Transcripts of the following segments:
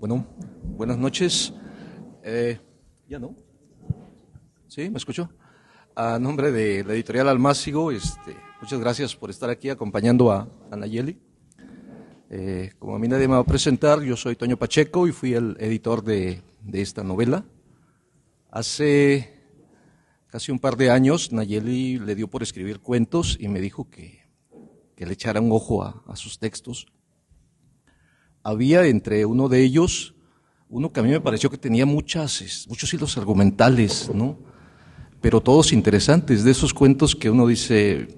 Bueno, buenas noches. ¿Ya no? ¿Sí? ¿Me escucho? A nombre de la editorial Almácigo, muchas gracias por estar aquí acompañando a Nayeli. Como a mí nadie me va a presentar, yo soy Toño Pacheco y fui el editor de esta novela. Hace casi un par de años, Nayeli le dio por escribir cuentos y me dijo que le echara un ojo a sus textos. Había entre uno de ellos, uno que a mí me pareció que tenía muchos hilos argumentales, ¿no? Pero todos interesantes, de esos cuentos que uno dice,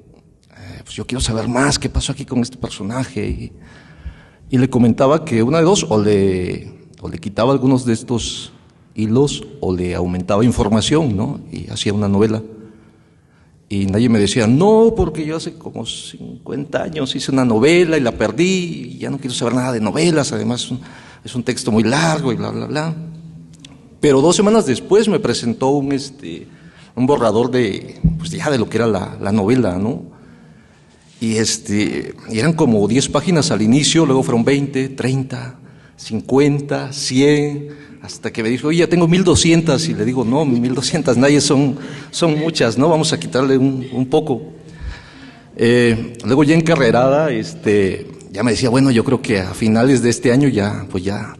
pues yo quiero saber más, qué pasó aquí con este personaje. Y le comentaba que una de dos, o le quitaba algunos de estos hilos, o le aumentaba información, ¿no? Y hacía una novela. Y nadie me decía, no, porque yo hace como 50 años hice una novela y la perdí, y ya no quiero saber nada de novelas, además es un texto muy largo y bla, bla, bla. Pero 2 semanas después me presentó un borrador de lo que era la novela, ¿no? Y eran como 10 páginas al inicio, luego fueron 20, 30, 50, 100... hasta que me dijo, oye, ya tengo 1200, y le digo, no, 1200 nadie, son muchas, ¿no? Vamos a quitarle un poco. Luego ya encarrerada, ya me decía, bueno, yo creo que a finales de este año ya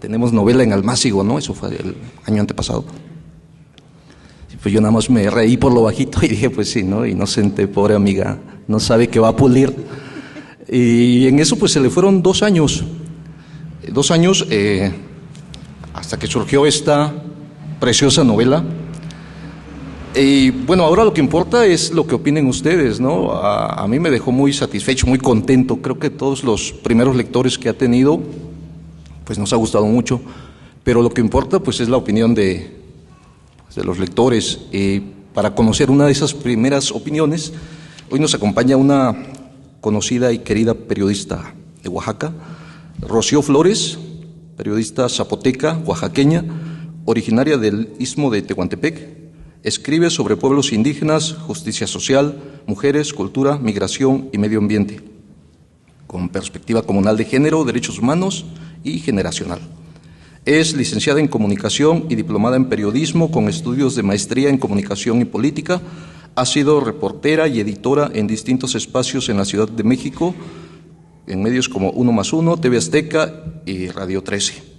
tenemos novela en Almácigo, ¿no? Eso fue el año antepasado. Y pues yo nada más me reí por lo bajito y dije, pues sí, ¿no? Inocente, pobre amiga, no sabe que va a pulir. Y en eso pues se le fueron 2 años. 2 años, hasta que surgió esta preciosa novela. Y bueno, ahora lo que importa es lo que opinen ustedes, ¿no? A mí me dejó muy satisfecho, muy contento. Creo que todos los primeros lectores que ha tenido, pues nos ha gustado mucho. Pero lo que importa, pues es la opinión de los lectores. Para conocer una de esas primeras opiniones, hoy nos acompaña una conocida y querida periodista de Oaxaca, Rocío Flores, periodista zapoteca, oaxaqueña, originaria del Istmo de Tehuantepec. Escribe sobre pueblos indígenas, justicia social, mujeres, cultura, migración y medio ambiente, con perspectiva comunal de género, derechos humanos y generacional. Es licenciada en comunicación y diplomada en periodismo con estudios de maestría en comunicación y política. Ha sido reportera y editora en distintos espacios en la Ciudad de México, en medios como 1+1, TV Azteca y Radio 13.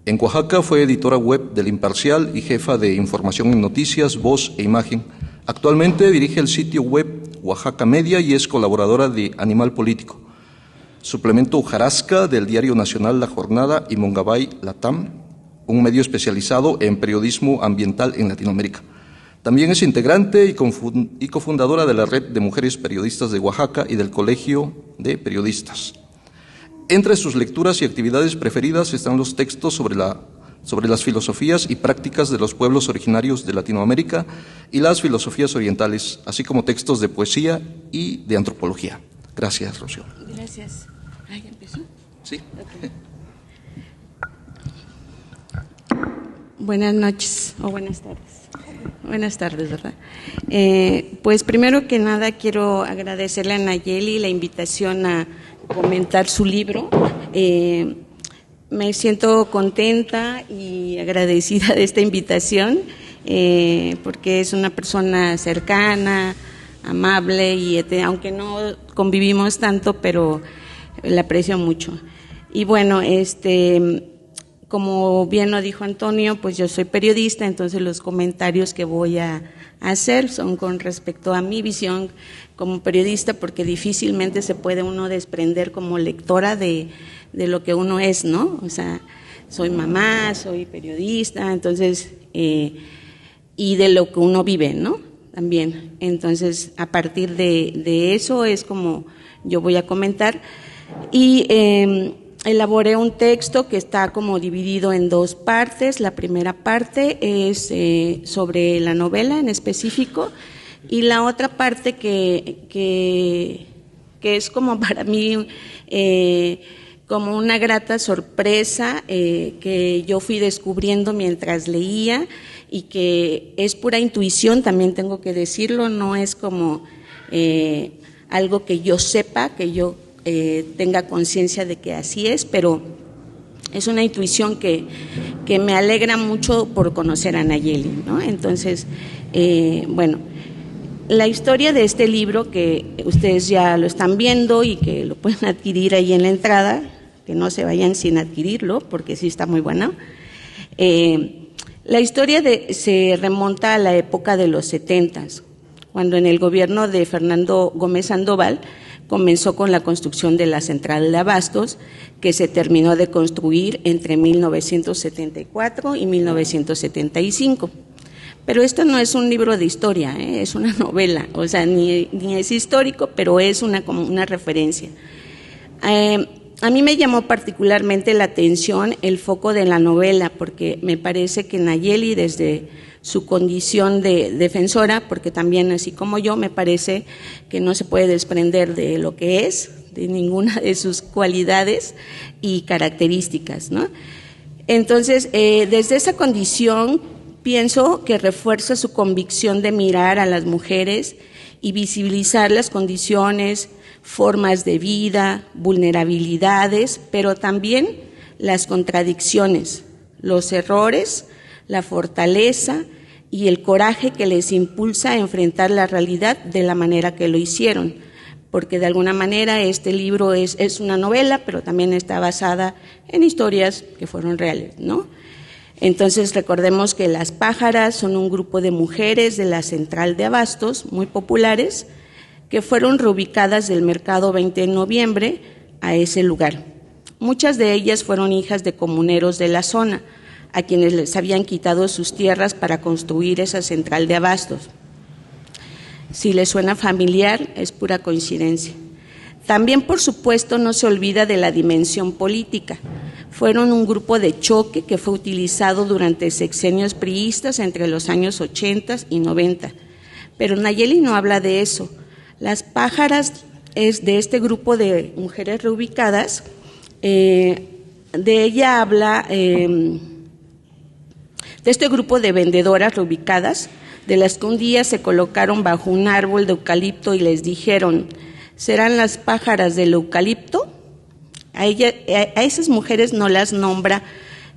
En Oaxaca fue editora web del Imparcial y jefa de información en noticias, voz e imagen. Actualmente dirige el sitio web Oaxaca Media y es colaboradora de Animal Político, suplemento Hojarasca del Diario Nacional La Jornada y Mongabay Latam, un medio especializado en periodismo ambiental en Latinoamérica. También es integrante y cofundadora de la Red de Mujeres Periodistas de Oaxaca y del Colegio de Periodistas. Entre sus lecturas y actividades preferidas están los textos sobre las filosofías y prácticas de los pueblos originarios de Latinoamérica y las filosofías orientales, así como textos de poesía y de antropología. Gracias, Rocío. Gracias. ¿Ya empezó? Sí. Okay. Buenas noches o buenas tardes. Buenas tardes, ¿verdad? Pues primero que nada quiero agradecerle a Nayeli la invitación a comentar su libro. Me siento contenta y agradecida de esta invitación porque es una persona cercana, amable y aunque no convivimos tanto, pero la aprecio mucho. Y bueno, como bien lo dijo Antonio, pues yo soy periodista, entonces los comentarios que voy a hacer son con respecto a mi visión como periodista, porque difícilmente se puede uno desprender como lectora de lo que uno es, ¿no? O sea, soy mamá, soy periodista, entonces, y de lo que uno vive, ¿no? También. Entonces, a partir de eso es como yo voy a comentar. Y elaboré un texto que está como dividido en 2 partes. La primera parte es sobre la novela en específico y la otra parte que es como para mí como una grata sorpresa que yo fui descubriendo mientras leía y que es pura intuición, también tengo que decirlo, no es como algo que yo sepa, que yo tenga conciencia de que así es, pero Es una intuición que me alegra mucho por conocer a Nayeli, ¿no? Entonces, bueno, la historia de este libro, que ustedes ya lo están viendo y que lo pueden adquirir ahí en la entrada, que no se vayan sin adquirirlo, porque sí está muy bueno. La historia se remonta a la época de los 70s, cuando en el gobierno de Fernando Gómez Sandoval comenzó con la construcción de la central de abastos, que se terminó de construir entre 1974 y 1975. Pero esto no es un libro de historia, es una novela, o sea, ni es histórico, pero es como una referencia. A mí me llamó particularmente la atención el foco de la novela, porque me parece que Nayeli, desde su condición de defensora, porque también, así como yo, me parece que no se puede desprender de lo que es, de ninguna de sus cualidades y características, ¿no? Entonces, desde esa condición, pienso que refuerza su convicción de mirar a las mujeres y visibilizar las condiciones, formas de vida, vulnerabilidades, pero también las contradicciones, los errores, la fortaleza y el coraje que les impulsa a enfrentar la realidad de la manera que lo hicieron, porque de alguna manera este libro es una novela, pero también está basada en historias que fueron reales, ¿no? Entonces recordemos que Las Pájaras son un grupo de mujeres de la central de abastos muy populares que fueron reubicadas del mercado 20 de noviembre a ese lugar. Muchas de ellas fueron hijas de comuneros de la zona, a quienes les habían quitado sus tierras para construir esa central de abastos. Si les suena familiar, es pura coincidencia. También, por supuesto, no se olvida de la dimensión política. Fueron un grupo de choque que fue utilizado durante sexenios priistas entre los años 80 y 90. Pero Nayeli no habla de eso. Las Pájaras es de este grupo de mujeres reubicadas, de ella habla, de este grupo de vendedoras reubicadas, de las que un día se colocaron bajo un árbol de eucalipto y les dijeron: ¿serán las pájaras del eucalipto? A esas mujeres no las nombra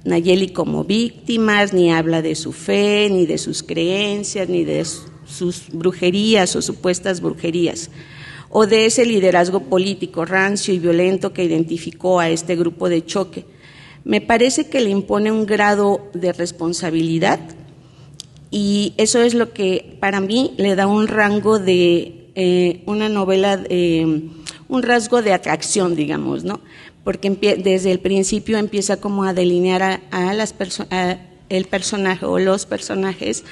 Nayeli como víctimas, ni habla de su fe, ni de sus creencias, ni de sus brujerías o supuestas brujerías, o de ese liderazgo político rancio y violento que identificó a este grupo de choque. Me parece que le impone un grado de responsabilidad, y eso es lo que para mí le da un rango de una novela, un rasgo de atracción, digamos, ¿no? Porque desde el principio empieza como a delinear el personaje o los personajes,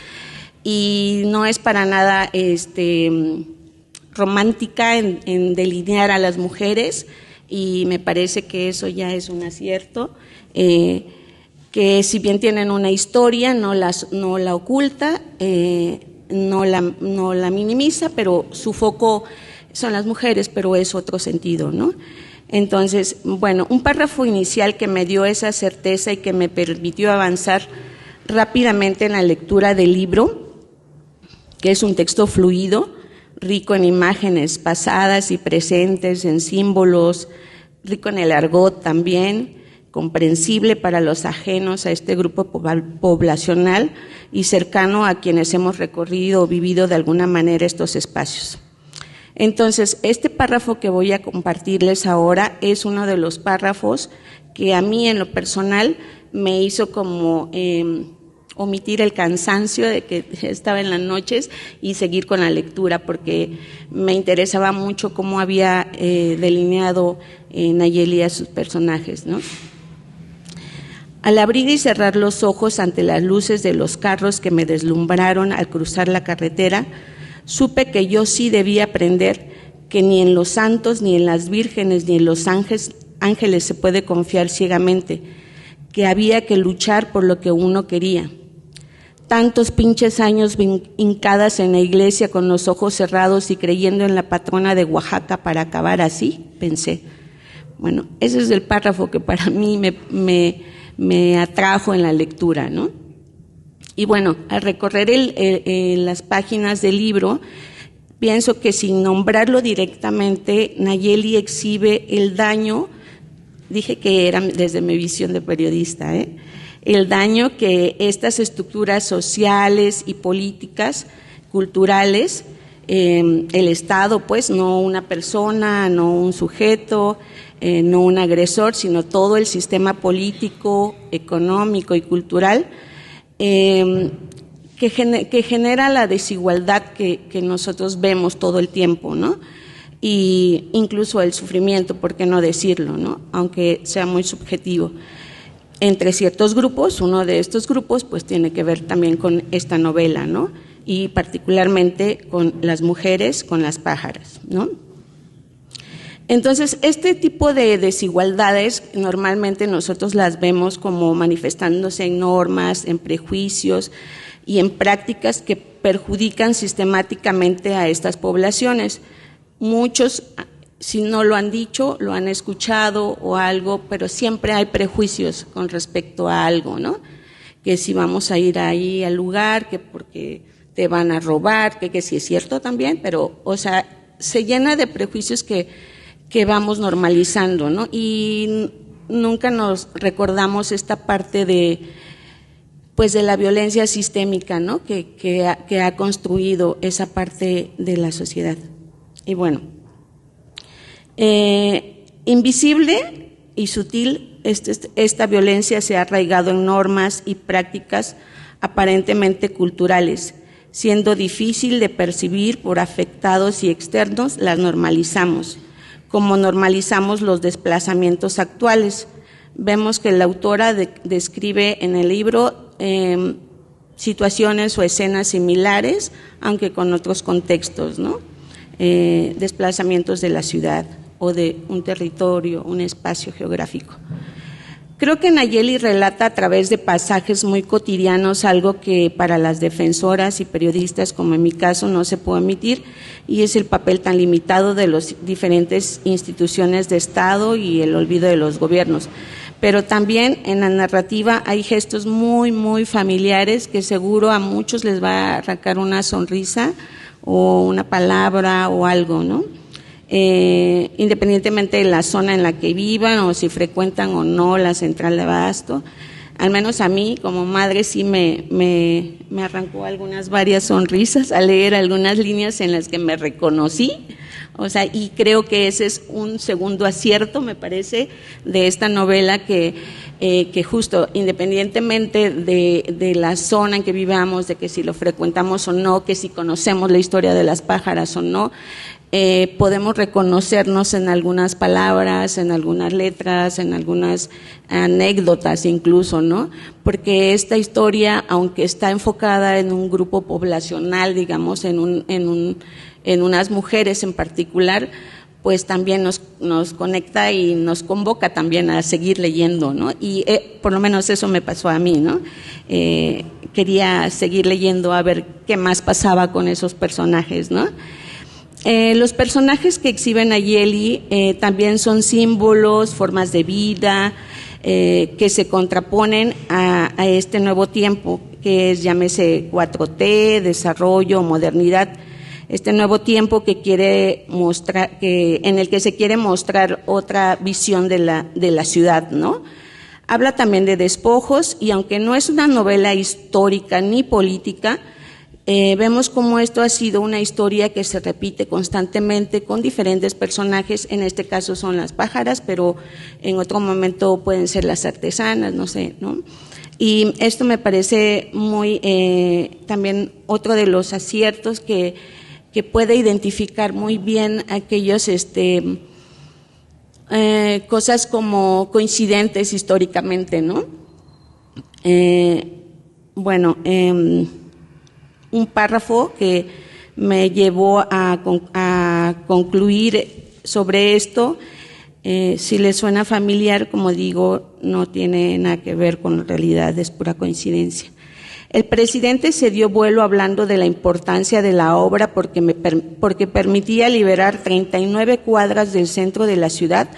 y no es para nada romántica en delinear a las mujeres, y me parece que eso ya es un acierto, que si bien tienen una historia, no la oculta, no la minimiza, pero su foco son las mujeres, pero es otro sentido, ¿no? Entonces, bueno, un párrafo inicial que me dio esa certeza y que me permitió avanzar rápidamente en la lectura del libro, que es un texto fluido, rico en imágenes pasadas y presentes, en símbolos, rico en el argot también, comprensible para los ajenos a este grupo poblacional y cercano a quienes hemos recorrido o vivido de alguna manera estos espacios. Entonces, este párrafo que voy a compartirles ahora es uno de los párrafos que a mí en lo personal me hizo como omitir el cansancio de que estaba en las noches y seguir con la lectura, porque me interesaba mucho cómo había delineado Nayeli a sus personajes, ¿no? Al abrir y cerrar los ojos ante las luces de los carros que me deslumbraron al cruzar la carretera, supe que yo sí debía aprender que ni en los santos, ni en las vírgenes, ni en los ángeles se puede confiar ciegamente, que había que luchar por lo que uno quería. Tantos pinches años hincadas en la iglesia con los ojos cerrados y creyendo en la patrona de Oaxaca para acabar así, pensé. Bueno, ese es el párrafo que para mí me atrajo en la lectura, ¿no? Y bueno, al recorrer las páginas del libro, pienso que sin nombrarlo directamente, Nayeli exhibe el daño Dije que era desde mi visión de periodista, el daño que estas estructuras sociales y políticas, culturales, el Estado, pues, no una persona, no un sujeto, no un agresor, sino todo el sistema político, económico y cultural, que genera la desigualdad que nosotros vemos todo el tiempo, ¿no? Y incluso el sufrimiento, ¿por qué no decirlo, no? Aunque sea muy subjetivo. Entre ciertos grupos, uno de estos grupos pues tiene que ver también con esta novela, ¿no? Y particularmente con las mujeres, con las pájaras, ¿no? Entonces, este tipo de desigualdades normalmente nosotros las vemos como manifestándose en normas, en prejuicios y en prácticas que perjudican sistemáticamente a estas poblaciones. Muchos, si no lo han dicho, lo han escuchado o algo, pero siempre hay prejuicios con respecto a algo, ¿no? Que si vamos a ir ahí al lugar, que porque te van a robar, que sí es cierto también, pero, o sea, se llena de prejuicios que vamos normalizando, ¿no? Y nunca nos recordamos esta parte de la violencia sistémica, ¿no? Que ha construido esa parte de la sociedad. Y bueno, invisible y sutil, esta violencia se ha arraigado en normas y prácticas aparentemente culturales. Siendo difícil de percibir por afectados y externos, las normalizamos, como normalizamos los desplazamientos actuales. Vemos que la autora describe en el libro situaciones o escenas similares, aunque con otros contextos, ¿no? Desplazamientos de la ciudad o de un territorio, un espacio geográfico. Creo que Nayeli relata a través de pasajes muy cotidianos algo que para las defensoras y periodistas, como en mi caso, no se puede omitir, y es el papel tan limitado de las diferentes instituciones de Estado y el olvido de los gobiernos. Pero también en la narrativa hay gestos muy, muy familiares que seguro a muchos les va a arrancar una sonrisa o una palabra o algo, ¿no? Independientemente de la zona en la que vivan o si frecuentan o no la central de abasto, al menos a mí como madre sí me arrancó varias sonrisas al leer algunas líneas en las que me reconocí, o sea, y creo que ese es un segundo acierto, me parece, de esta novela que justo independientemente de la zona en que vivamos, de que si lo frecuentamos o no, que si conocemos la historia de las pájaras o no, podemos reconocernos en algunas palabras, en algunas letras, en algunas anécdotas incluso, ¿no? Porque esta historia, aunque está enfocada en un grupo poblacional, digamos, en unas mujeres en particular, pues también nos conecta y nos convoca también a seguir leyendo, ¿no? Y por lo menos eso me pasó a mí, ¿no? Quería seguir leyendo a ver qué más pasaba con esos personajes, ¿no? Los personajes que exhiben Nayeli también son símbolos, formas de vida que se contraponen a este nuevo tiempo que es, llámese 4T, desarrollo, modernidad. Este nuevo tiempo que quiere mostrar, en el que se quiere mostrar otra visión de la ciudad, ¿no? Habla también de despojos y aunque no es una novela histórica ni política, vemos cómo esto ha sido una historia que se repite constantemente con diferentes personajes, en este caso son las pájaras, pero en otro momento pueden ser las artesanas, no sé, ¿no? Y esto me parece muy, también otro de los aciertos que puede identificar muy bien aquellos, cosas como coincidentes históricamente, ¿no? Un párrafo que me llevó a concluir sobre esto, si les suena familiar, como digo, no tiene nada que ver con la realidad, es pura coincidencia. El presidente se dio vuelo hablando de la importancia de la obra porque permitía liberar 39 cuadras del centro de la ciudad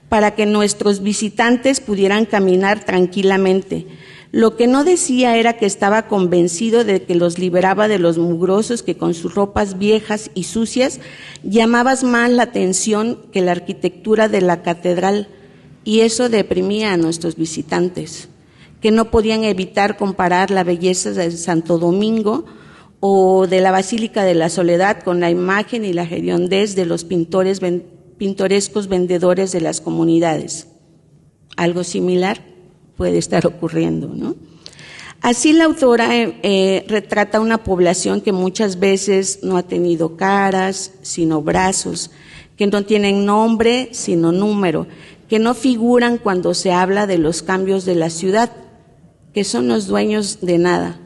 para que nuestros visitantes pudieran caminar tranquilamente. Lo que no decía era que estaba convencido de que los liberaba de los mugrosos que con sus ropas viejas y sucias llamaban más la atención que la arquitectura de la catedral, y eso deprimía a nuestros visitantes, que no podían evitar comparar la belleza de Santo Domingo o de la Basílica de la Soledad con la imagen y la hediondez de los pintorescos vendedores de las comunidades. Algo similar puede estar ocurriendo, ¿no? Así la autora retrata una población que muchas veces no ha tenido caras, sino brazos, que no tienen nombre, sino número, que no figuran cuando se habla de los cambios de la ciudad, que son los dueños de nada.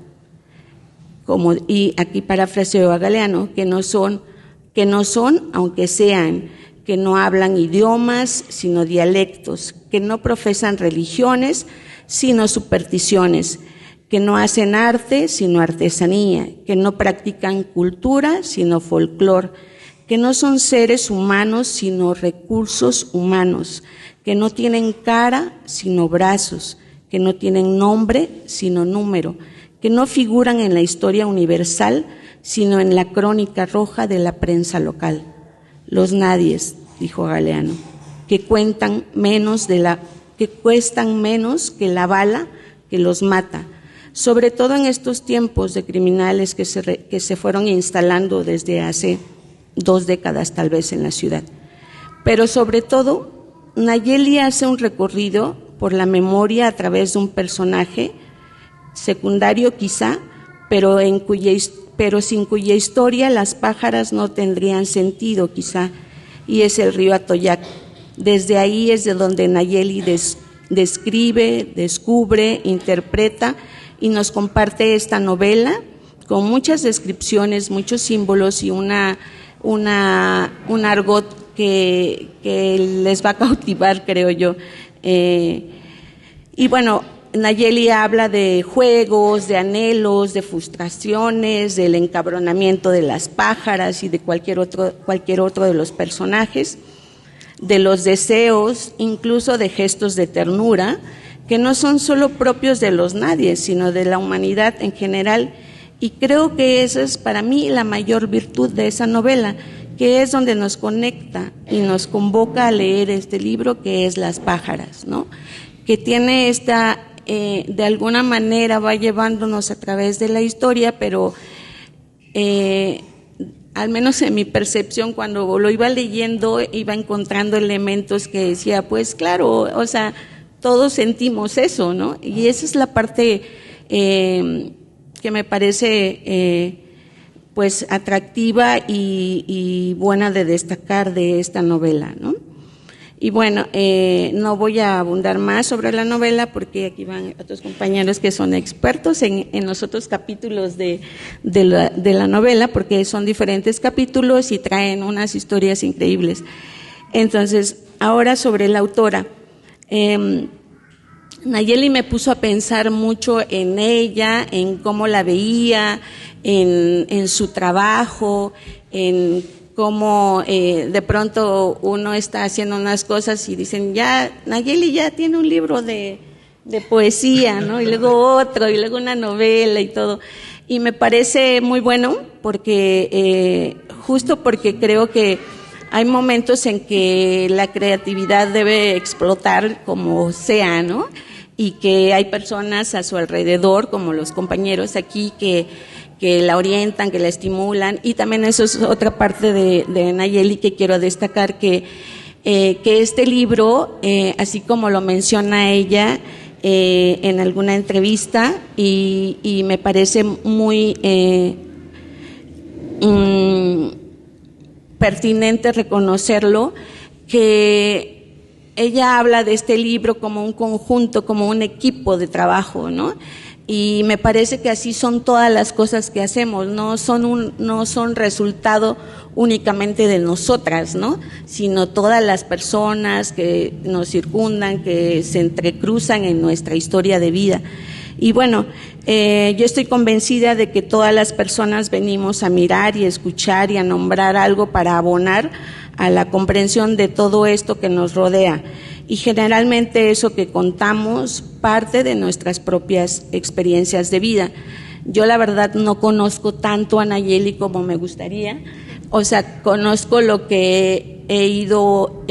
Y aquí parafraseo a Galeano, que no son, aunque sean, que no hablan idiomas, sino dialectos, que no profesan religiones, sino supersticiones, que no hacen arte, sino artesanía, que no practican cultura, sino folclor, que no son seres humanos, sino recursos humanos, que no tienen cara, sino brazos, que no tienen nombre, sino número, que no figuran en la historia universal, sino en la crónica roja de la prensa local. Los nadies, dijo Galeano, que cuestan menos que la bala que los mata, sobre todo en estos tiempos de criminales que se fueron instalando desde hace 2 décadas tal vez en la ciudad. Pero sobre todo, Nayeli hace un recorrido por la memoria a través de un personaje secundario quizá, pero sin cuya historia las pájaras no tendrían sentido quizá, y es el río Atoyac. Desde ahí es de donde Nayeli describe, descubre, interpreta y nos comparte esta novela con muchas descripciones, muchos símbolos y un argot que les va a cautivar, creo yo. Y bueno, Nayeli habla de juegos, de anhelos, de frustraciones, del encabronamiento de las pájaras y de cualquier otro de los personajes, de los deseos, incluso de gestos de ternura, que no son solo propios de los nadies, sino de la humanidad en general. Y creo que esa es para mí la mayor virtud de esa novela, que es donde nos conecta y nos convoca a leer este libro, que es Las pájaras, ¿no? Que tiene de alguna manera va llevándonos a través de la historia, pero al menos en mi percepción, cuando lo iba leyendo, iba encontrando elementos que decía, pues claro, o sea, todos sentimos eso, ¿no? Y esa es la parte que me parece pues atractiva y buena de destacar de esta novela, ¿no? Y bueno, no voy a abundar más sobre la novela porque aquí van otros compañeros que son expertos en los otros capítulos de la novela, porque son diferentes capítulos y traen unas historias increíbles. Entonces, ahora sobre la autora. Nayeli me puso a pensar mucho en ella, en cómo la veía, en su trabajo, en cómo de pronto uno está haciendo unas cosas y dicen, ya, Nayeli ya tiene un libro de poesía, ¿no? Y luego otro, y luego una novela y todo. Y me parece muy bueno porque, justo porque creo que hay momentos en que la creatividad debe explotar como sea, ¿no? Y que hay personas a su alrededor, como los compañeros aquí, que la orientan, que la estimulan, y también eso es otra parte de Nayeli que quiero destacar, que este libro, así como lo menciona ella en alguna entrevista, y me parece muy pertinente reconocerlo, que ella habla de este libro como un conjunto, como un equipo de trabajo, ¿no? Y me parece que así son todas las cosas que hacemos, no son resultado únicamente de nosotras, ¿no? Sino todas las personas que nos circundan, que se entrecruzan en nuestra historia de vida. Y bueno, yo estoy convencida de que todas las personas venimos a mirar y escuchar y a nombrar algo para abonar a la comprensión de todo esto que nos rodea. Y generalmente eso que contamos parte de nuestras propias experiencias de vida. Yo la verdad no conozco tanto a Nayeli como me gustaría, o sea, conozco lo que he ido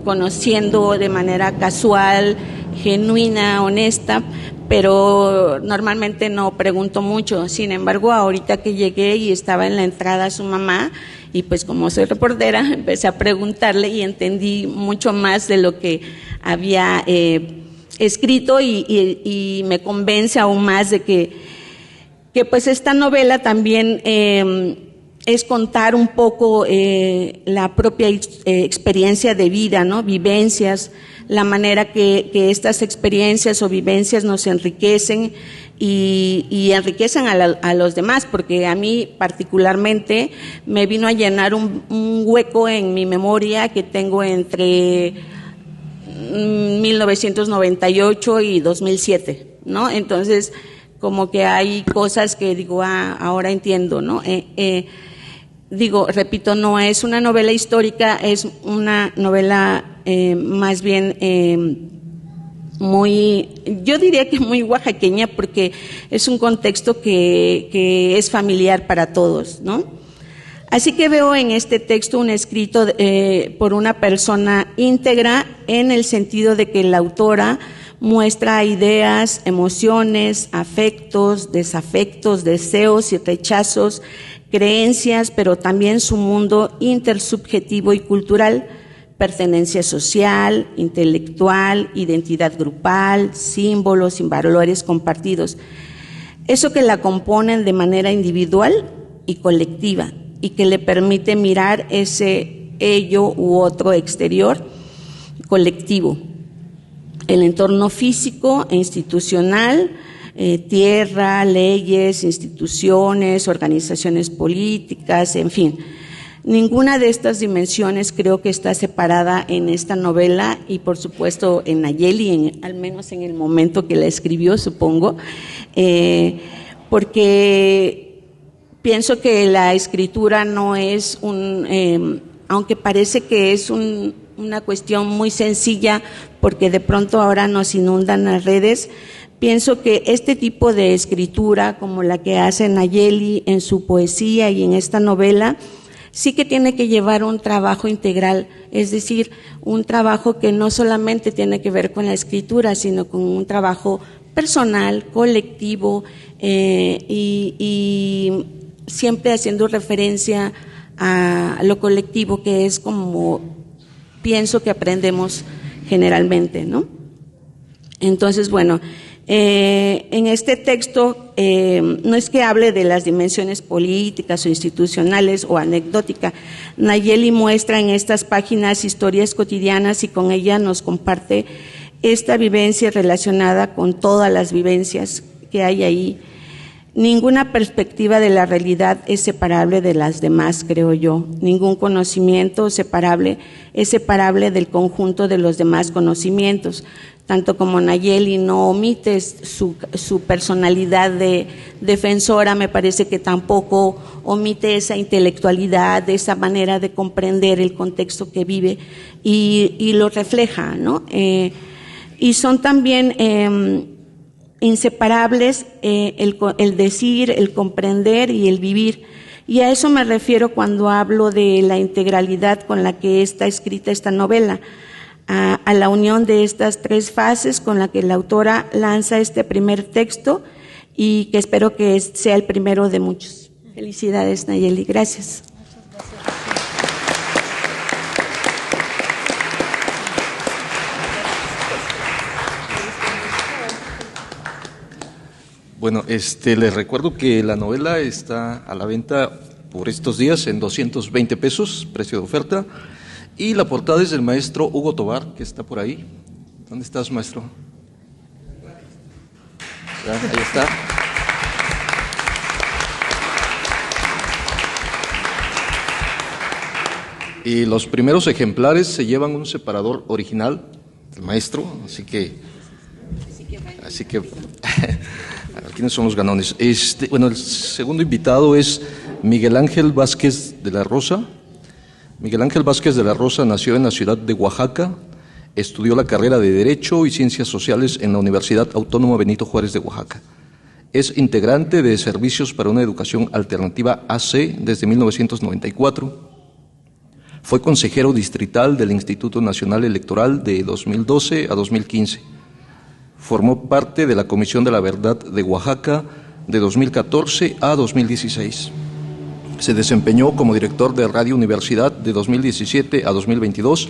conociendo de manera casual, genuina, honesta, pero normalmente no pregunto mucho. Sin embargo, ahorita que llegué y estaba en la entrada su mamá, y pues como soy reportera, empecé a preguntarle y entendí mucho más de lo que había escrito y me convence aún más de que pues esta novela también es contar un poco la propia experiencia de vida, ¿no? Vivencias, la manera que estas experiencias o vivencias nos enriquecen y enriquecen a los demás, porque a mí particularmente me vino a llenar un hueco en mi memoria que tengo entre 1998 y 2007, ¿no? Entonces, como que hay cosas que digo, ahora entiendo, ¿no? Repito, no es una novela histórica, es una novela más bien muy, yo diría que muy oaxaqueña, porque es un contexto que es familiar para todos, ¿no? Así que veo en este texto un escrito por una persona íntegra, en el sentido de que la autora muestra ideas, emociones, afectos, desafectos, deseos y rechazos, creencias, pero también su mundo intersubjetivo y cultural, pertenencia social, intelectual, identidad grupal, símbolos y valores compartidos. Eso que la componen de manera individual y colectiva y que le permite mirar ese ello u otro exterior colectivo. El entorno físico e institucional, tierra, leyes, instituciones, organizaciones políticas, en fin. Ninguna de estas dimensiones creo que está separada en esta novela y por supuesto en Nayeli, al menos en el momento que la escribió, supongo, porque pienso que la escritura no es aunque parece que es una cuestión muy sencilla, porque de pronto ahora nos inundan las redes. Pienso que este tipo de escritura, como la que hace Nayeli en su poesía y en esta novela, sí que tiene que llevar un trabajo integral, es decir, un trabajo que no solamente tiene que ver con la escritura, sino con un trabajo personal, colectivo, y siempre haciendo referencia a lo colectivo, que es como pienso que aprendemos generalmente, ¿no? Entonces, bueno, en este texto no es que hable de las dimensiones políticas o institucionales o anecdótica. Nayeli muestra en estas páginas historias cotidianas y con ella nos comparte esta vivencia relacionada con todas las vivencias que hay ahí. Ninguna perspectiva de la realidad es separable de las demás, creo yo. Ningún conocimiento es separable del conjunto de los demás conocimientos. Tanto como Nayeli no omite su personalidad de defensora, me parece que tampoco omite esa intelectualidad, esa manera de comprender el contexto que vive y lo refleja, ¿no? Y son también inseparables el decir, el comprender y el vivir. Y a eso me refiero cuando hablo de la integralidad con la que está escrita esta novela, a la unión de estas tres fases con la que la autora lanza este primer texto y que espero que sea el primero de muchos. Felicidades, Nayeli. Gracias. Bueno, les recuerdo que la novela está a la venta por estos días en 220 pesos, precio de oferta. Y la portada es del maestro Hugo Tobar, que está por ahí. ¿Dónde estás, maestro? Ahí está. Y los primeros ejemplares se llevan un separador original del maestro, así que ¿quiénes son los ganones? Bueno, el segundo invitado es Miguel Ángel Vázquez de la Rosa. Miguel Ángel Vázquez de la Rosa nació en la ciudad de Oaxaca, estudió la carrera de Derecho y Ciencias Sociales en la Universidad Autónoma Benito Juárez de Oaxaca. Es integrante de Servicios para una Educación Alternativa AC desde 1994. Fue consejero distrital del Instituto Nacional Electoral de 2012 a 2015. Formó parte de la Comisión de la Verdad de Oaxaca de 2014 a 2016. Se desempeñó como director de Radio Universidad de 2017 a 2022.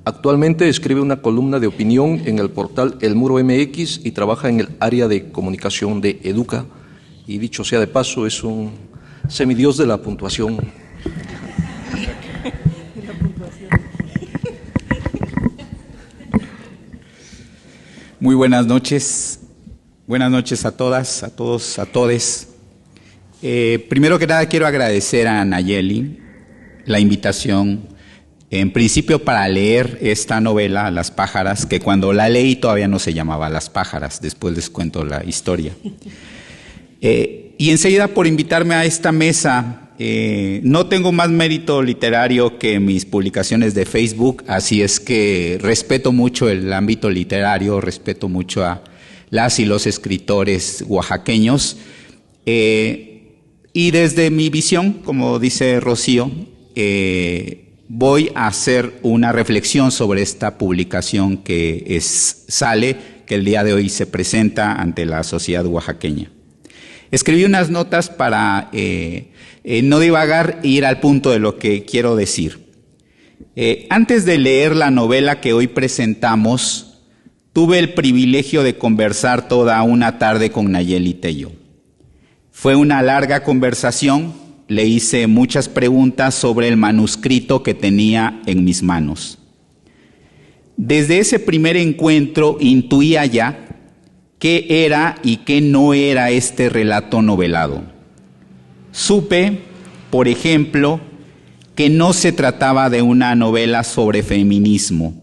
Actualmente escribe una columna de opinión en el portal El Muro MX y trabaja en el área de comunicación de Educa. Y dicho sea de paso, es un semidios de la puntuación. Muy buenas noches. Buenas noches a todas, a todos, a todes. Primero que nada quiero agradecer a Nayeli la invitación, en principio para leer esta novela, Las Pájaras, que cuando la leí todavía no se llamaba Las Pájaras, después les cuento la historia. Y enseguida por invitarme a esta mesa. No tengo más mérito literario que mis publicaciones de Facebook, así es que respeto mucho el ámbito literario, respeto mucho a las y los escritores oaxaqueños. Y desde mi visión, como dice Rocío, voy a hacer una reflexión sobre esta publicación que sale, que el día de hoy se presenta ante la sociedad oaxaqueña. Escribí unas notas para no divagar e ir al punto de lo que quiero decir. Antes de leer la novela que hoy presentamos, tuve el privilegio de conversar toda una tarde con Nayeli Tello. Fue una larga conversación, le hice muchas preguntas sobre el manuscrito que tenía en mis manos. Desde ese primer encuentro intuía ya qué era y qué no era este relato novelado. Supe, por ejemplo, que no se trataba de una novela sobre feminismo.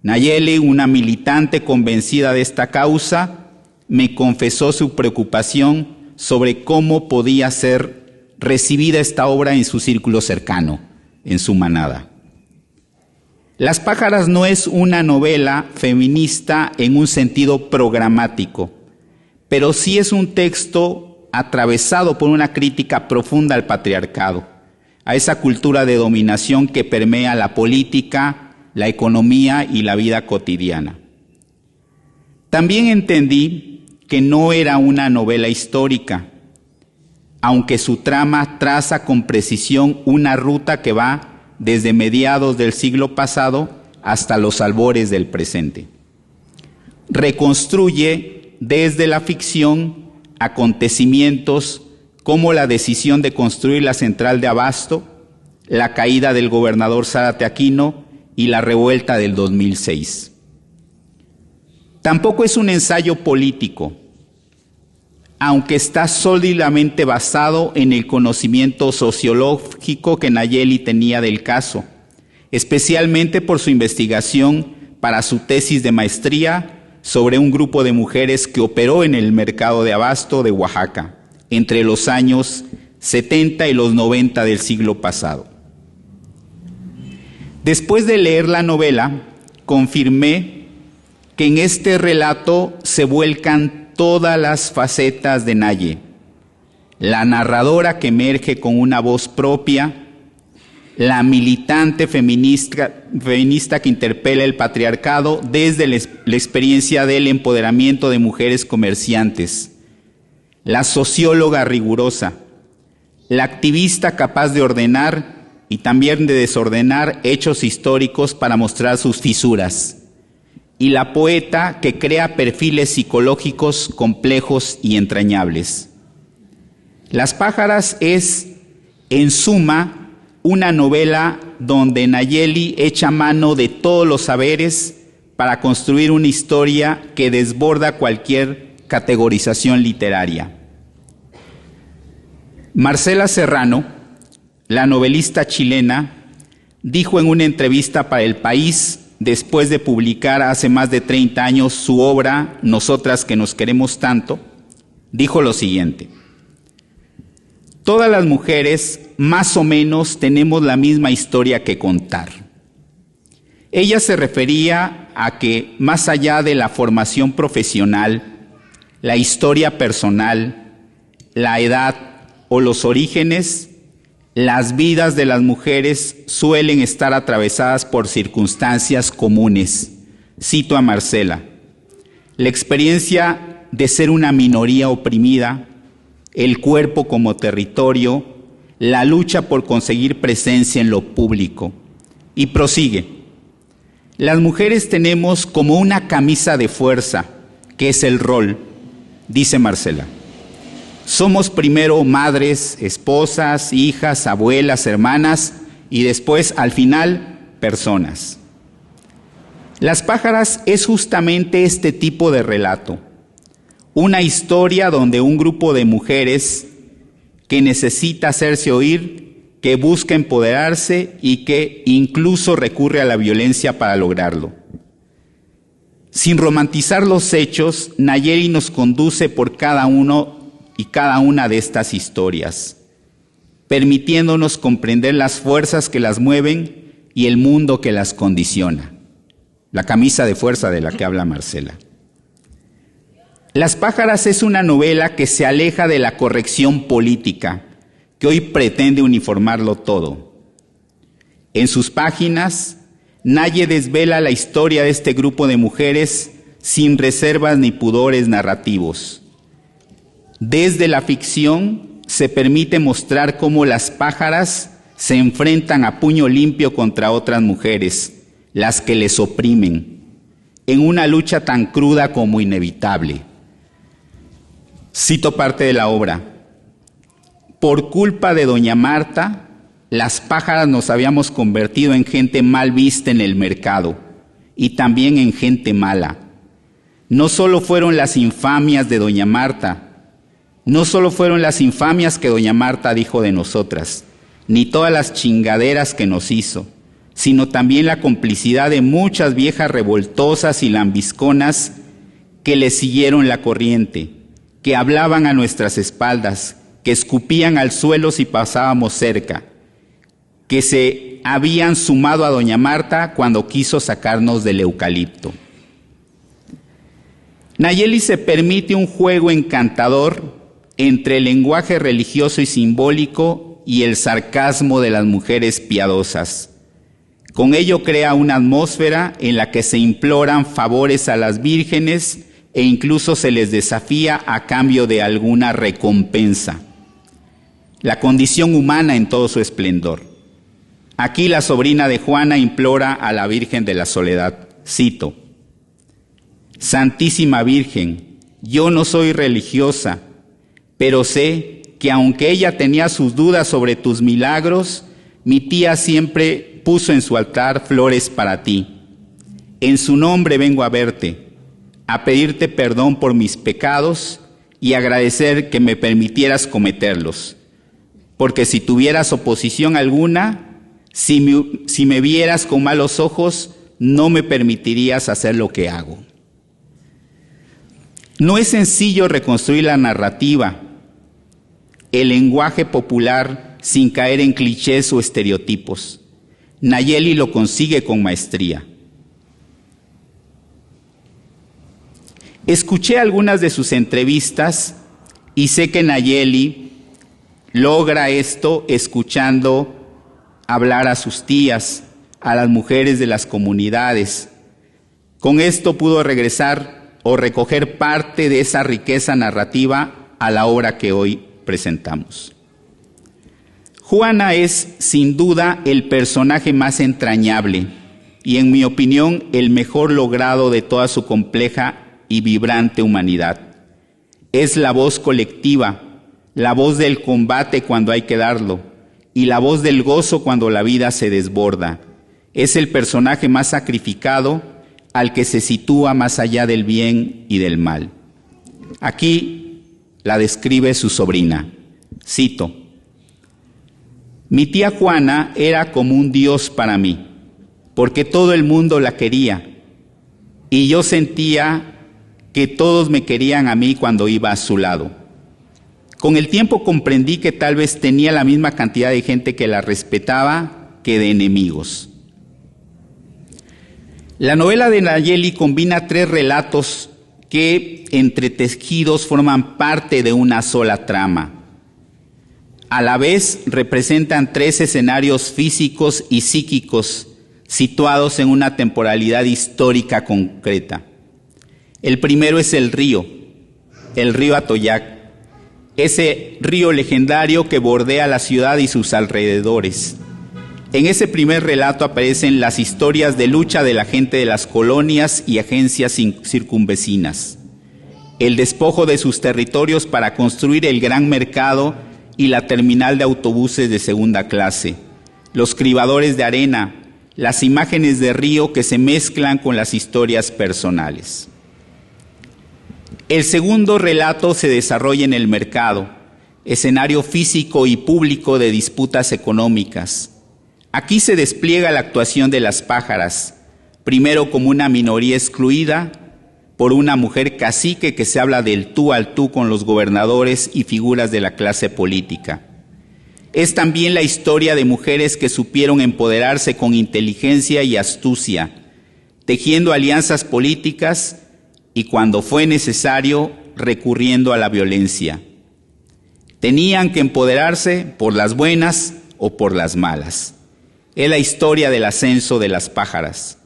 Nayeli, una militante convencida de esta causa, me confesó su preocupación sobre cómo podía ser recibida esta obra en su círculo cercano, en su manada. Las Pájaras no es una novela feminista en un sentido programático, pero sí es un texto atravesado por una crítica profunda al patriarcado, a esa cultura de dominación que permea la política, la economía y la vida cotidiana. También entendí que no era una novela histórica, aunque su trama traza con precisión una ruta que va desde mediados del siglo pasado hasta los albores del presente. Reconstruye desde la ficción acontecimientos como la decisión de construir la central de Abasto, la caída del gobernador Zárate Aquino y la revuelta del 2006. Tampoco es un ensayo político, aunque está sólidamente basado en el conocimiento sociológico que Nayeli tenía del caso, especialmente por su investigación para su tesis de maestría sobre un grupo de mujeres que operó en el mercado de abasto de Oaxaca entre los años 70 y los 90 del siglo pasado. Después de leer la novela, confirmé que en este relato se vuelcan todas las facetas de Naye, la narradora que emerge con una voz propia, la militante feminista que interpela el patriarcado desde la experiencia del empoderamiento de mujeres comerciantes, la socióloga rigurosa, la activista capaz de ordenar y también de desordenar hechos históricos para mostrar sus fisuras, y la poeta que crea perfiles psicológicos complejos y entrañables. Las Pájaras es, en suma, una novela donde Nayeli echa mano de todos los saberes para construir una historia que desborda cualquier categorización literaria. Marcela Serrano, la novelista chilena, dijo en una entrevista para El País, después de publicar hace más de 30 años su obra Nosotras que nos queremos tanto, dijo lo siguiente: todas las mujeres más o menos tenemos la misma historia que contar. Ella se refería a que más allá de la formación profesional, la historia personal, la edad o los orígenes, las vidas de las mujeres suelen estar atravesadas por circunstancias comunes. Cito a Marcela: la experiencia de ser una minoría oprimida, el cuerpo como territorio, la lucha por conseguir presencia en lo público. Y prosigue: las mujeres tenemos como una camisa de fuerza, que es el rol, dice Marcela. Somos primero madres, esposas, hijas, abuelas, hermanas y después, al final, personas. Las pájaras es justamente este tipo de relato. Una historia donde un grupo de mujeres que necesita hacerse oír, que busca empoderarse y que incluso recurre a la violencia para lograrlo. Sin romantizar los hechos, Nayeli nos conduce por cada uno y cada una de estas historias, permitiéndonos comprender las fuerzas que las mueven y el mundo que las condiciona. La camisa de fuerza de la que habla Marcela. Las pájaras es una novela que se aleja de la corrección política, que hoy pretende uniformarlo todo. En sus páginas, Naye desvela la historia de este grupo de mujeres sin reservas ni pudores narrativos. Desde la ficción se permite mostrar cómo las pájaras se enfrentan a puño limpio contra otras mujeres, las que les oprimen, en una lucha tan cruda como inevitable. Cito parte de la obra: por culpa de doña Marta, las pájaras nos habíamos convertido en gente mal vista en el mercado y también en gente mala. No solo fueron las infamias de doña Marta, no solo fueron las infamias que doña Marta dijo de nosotras, ni todas las chingaderas que nos hizo, sino también la complicidad de muchas viejas revoltosas y lambisconas que le siguieron la corriente, que hablaban a nuestras espaldas, que escupían al suelo si pasábamos cerca, que se habían sumado a doña Marta cuando quiso sacarnos del eucalipto. Nayeli se permite un juego encantador entre el lenguaje religioso y simbólico y el sarcasmo de las mujeres piadosas. Con ello crea una atmósfera en la que se imploran favores a las vírgenes e incluso se les desafía a cambio de alguna recompensa. La condición humana en todo su esplendor. Aquí la sobrina de Juana implora a la Virgen de la Soledad. Cito: Santísima Virgen, yo no soy religiosa, pero sé que aunque ella tenía sus dudas sobre tus milagros, mi tía siempre puso en su altar flores para ti. En su nombre vengo a verte, a pedirte perdón por mis pecados y agradecer que me permitieras cometerlos. Porque si tuvieras oposición alguna, si me vieras con malos ojos, no me permitirías hacer lo que hago. No es sencillo reconstruir la narrativa, el lenguaje popular, sin caer en clichés o estereotipos. Nayeli lo consigue con maestría. Escuché algunas de sus entrevistas y sé que Nayeli logra esto escuchando hablar a sus tías, a las mujeres de las comunidades. Con esto pudo regresar o recoger parte de esa riqueza narrativa a la obra que hoy presentamos. Juana es, sin duda, el personaje más entrañable y, en mi opinión, el mejor logrado de toda su compleja y vibrante humanidad. Es la voz colectiva, la voz del combate cuando hay que darlo y la voz del gozo cuando la vida se desborda. Es el personaje más sacrificado, al que se sitúa más allá del bien y del mal. Aquí la describe su sobrina. Cito: mi tía Juana era como un dios para mí, porque todo el mundo la quería, y yo sentía que todos me querían a mí cuando iba a su lado. Con el tiempo comprendí que tal vez tenía la misma cantidad de gente que la respetaba que de enemigos. La novela de Nayeli combina 3 relatos que, entretejidos, forman parte de una sola trama. A la vez representan 3 escenarios físicos y psíquicos situados en una temporalidad histórica concreta. El primero es el río Atoyac, ese río legendario que bordea la ciudad y sus alrededores. En ese primer relato aparecen las historias de lucha de la gente de las colonias y agencias circunvecinas, el despojo de sus territorios para construir el gran mercado y la terminal de autobuses de segunda clase, los cribadores de arena, las imágenes de río que se mezclan con las historias personales. El segundo relato se desarrolla en el mercado, escenario físico y público de disputas económicas. Aquí se despliega la actuación de las pájaras, primero como una minoría excluida por una mujer cacique que se habla del tú al tú con los gobernadores y figuras de la clase política. Es también la historia de mujeres que supieron empoderarse con inteligencia y astucia, tejiendo alianzas políticas y cuando fue necesario, recurriendo a la violencia. Tenían que empoderarse por las buenas o por las malas. Es la historia del ascenso de las pájaras.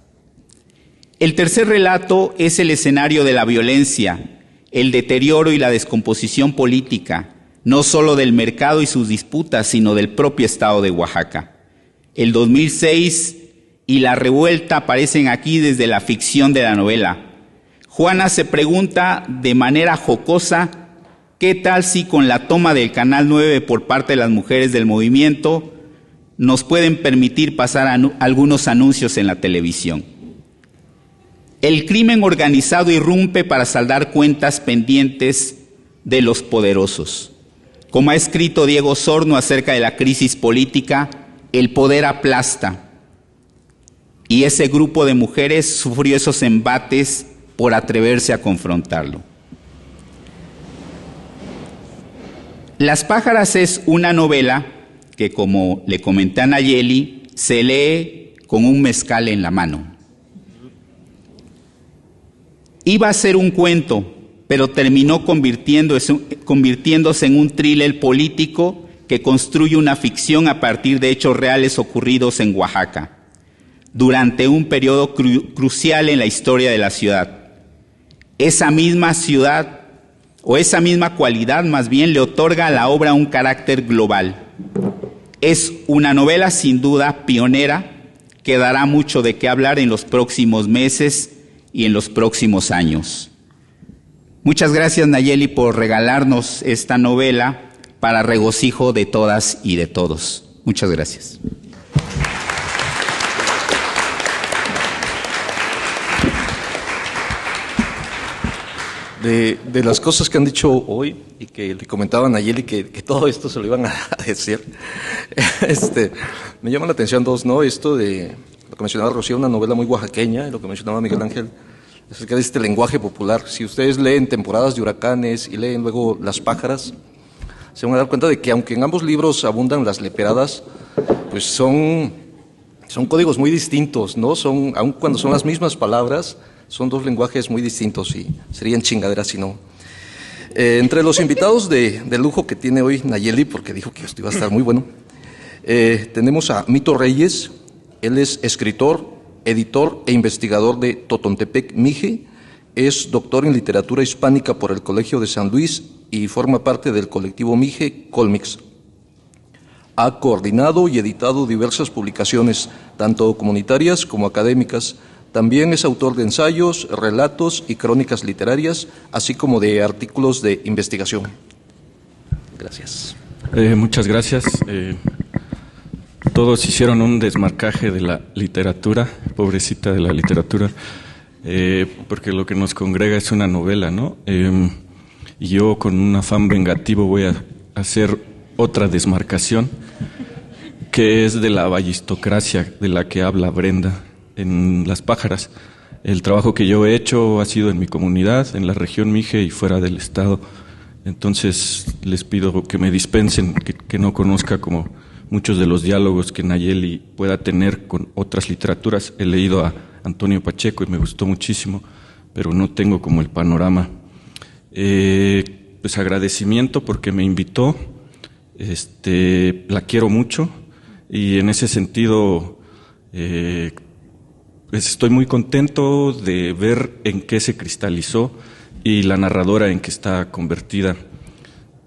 El tercer relato es el escenario de la violencia, el deterioro y la descomposición política, no solo del mercado y sus disputas, sino del propio estado de Oaxaca. El 2006 y la revuelta aparecen aquí desde la ficción de la novela. Juana se pregunta de manera jocosa, ¿qué tal si con la toma del Canal 9 por parte de las mujeres del movimiento nos pueden permitir pasar algunos anuncios en la televisión? El crimen organizado irrumpe para saldar cuentas pendientes de los poderosos. Como ha escrito Diego Sorno acerca de la crisis política, el poder aplasta. Y ese grupo de mujeres sufrió esos embates por atreverse a confrontarlo. Las pájaras es una novela que, como le comenté a Nayeli, se lee con un mezcal en la mano. Iba a ser un cuento, pero terminó convirtiéndose en un thriller político que construye una ficción a partir de hechos reales ocurridos en Oaxaca, durante un periodo crucial en la historia de la ciudad. Esa misma ciudad, o esa misma cualidad más bien, le otorga a la obra un carácter global. Es una novela sin duda pionera que dará mucho de qué hablar en los próximos meses y en los próximos años. Muchas gracias, Nayeli, por regalarnos esta novela para regocijo de todas y de todos. Muchas gracias. De las cosas que han dicho hoy y que le comentaban a Nayeli que todo esto se lo iban a decir, me llama la atención dos, ¿no? Esto de lo que mencionaba Rocío, una novela muy oaxaqueña, y lo que mencionaba Miguel Ángel, acerca de este lenguaje popular. Si ustedes leen Temporadas de Huracanes y leen luego Las Pájaras, se van a dar cuenta de que aunque en ambos libros abundan las leperadas, pues son códigos muy distintos, ¿no? Aun cuando son las mismas palabras, son dos lenguajes muy distintos y serían chingaderas si no. Entre los invitados de lujo que tiene hoy Nayeli, porque dijo que esto iba a estar muy bueno, tenemos a Mito Reyes. Él es escritor, editor e investigador de Totontepec Mije, es doctor en literatura hispánica por el Colegio de San Luis y forma parte del colectivo Mije Colmix. Ha coordinado y editado diversas publicaciones, tanto comunitarias como académicas. También es autor de ensayos, relatos y crónicas literarias, así como de artículos de investigación. Gracias. Muchas gracias. Todos hicieron un desmarcaje de la literatura, pobrecita de la literatura, porque lo que nos congrega es una novela, ¿no? Y yo, con un afán vengativo, voy a hacer otra desmarcación, que es de la ballistocracia de la que habla Brenda en Las Pájaras. El trabajo que yo he hecho ha sido en mi comunidad, en la región Mije y fuera del estado. Entonces les pido que me dispensen, que no conozca como muchos de los diálogos que Nayeli pueda tener con otras literaturas. He leído a Antonio Pacheco y me gustó muchísimo, pero no tengo como el panorama. Pues agradecimiento porque me invitó. La quiero mucho y en ese sentido pues estoy muy contento de ver en qué se cristalizó y la narradora en qué está convertida.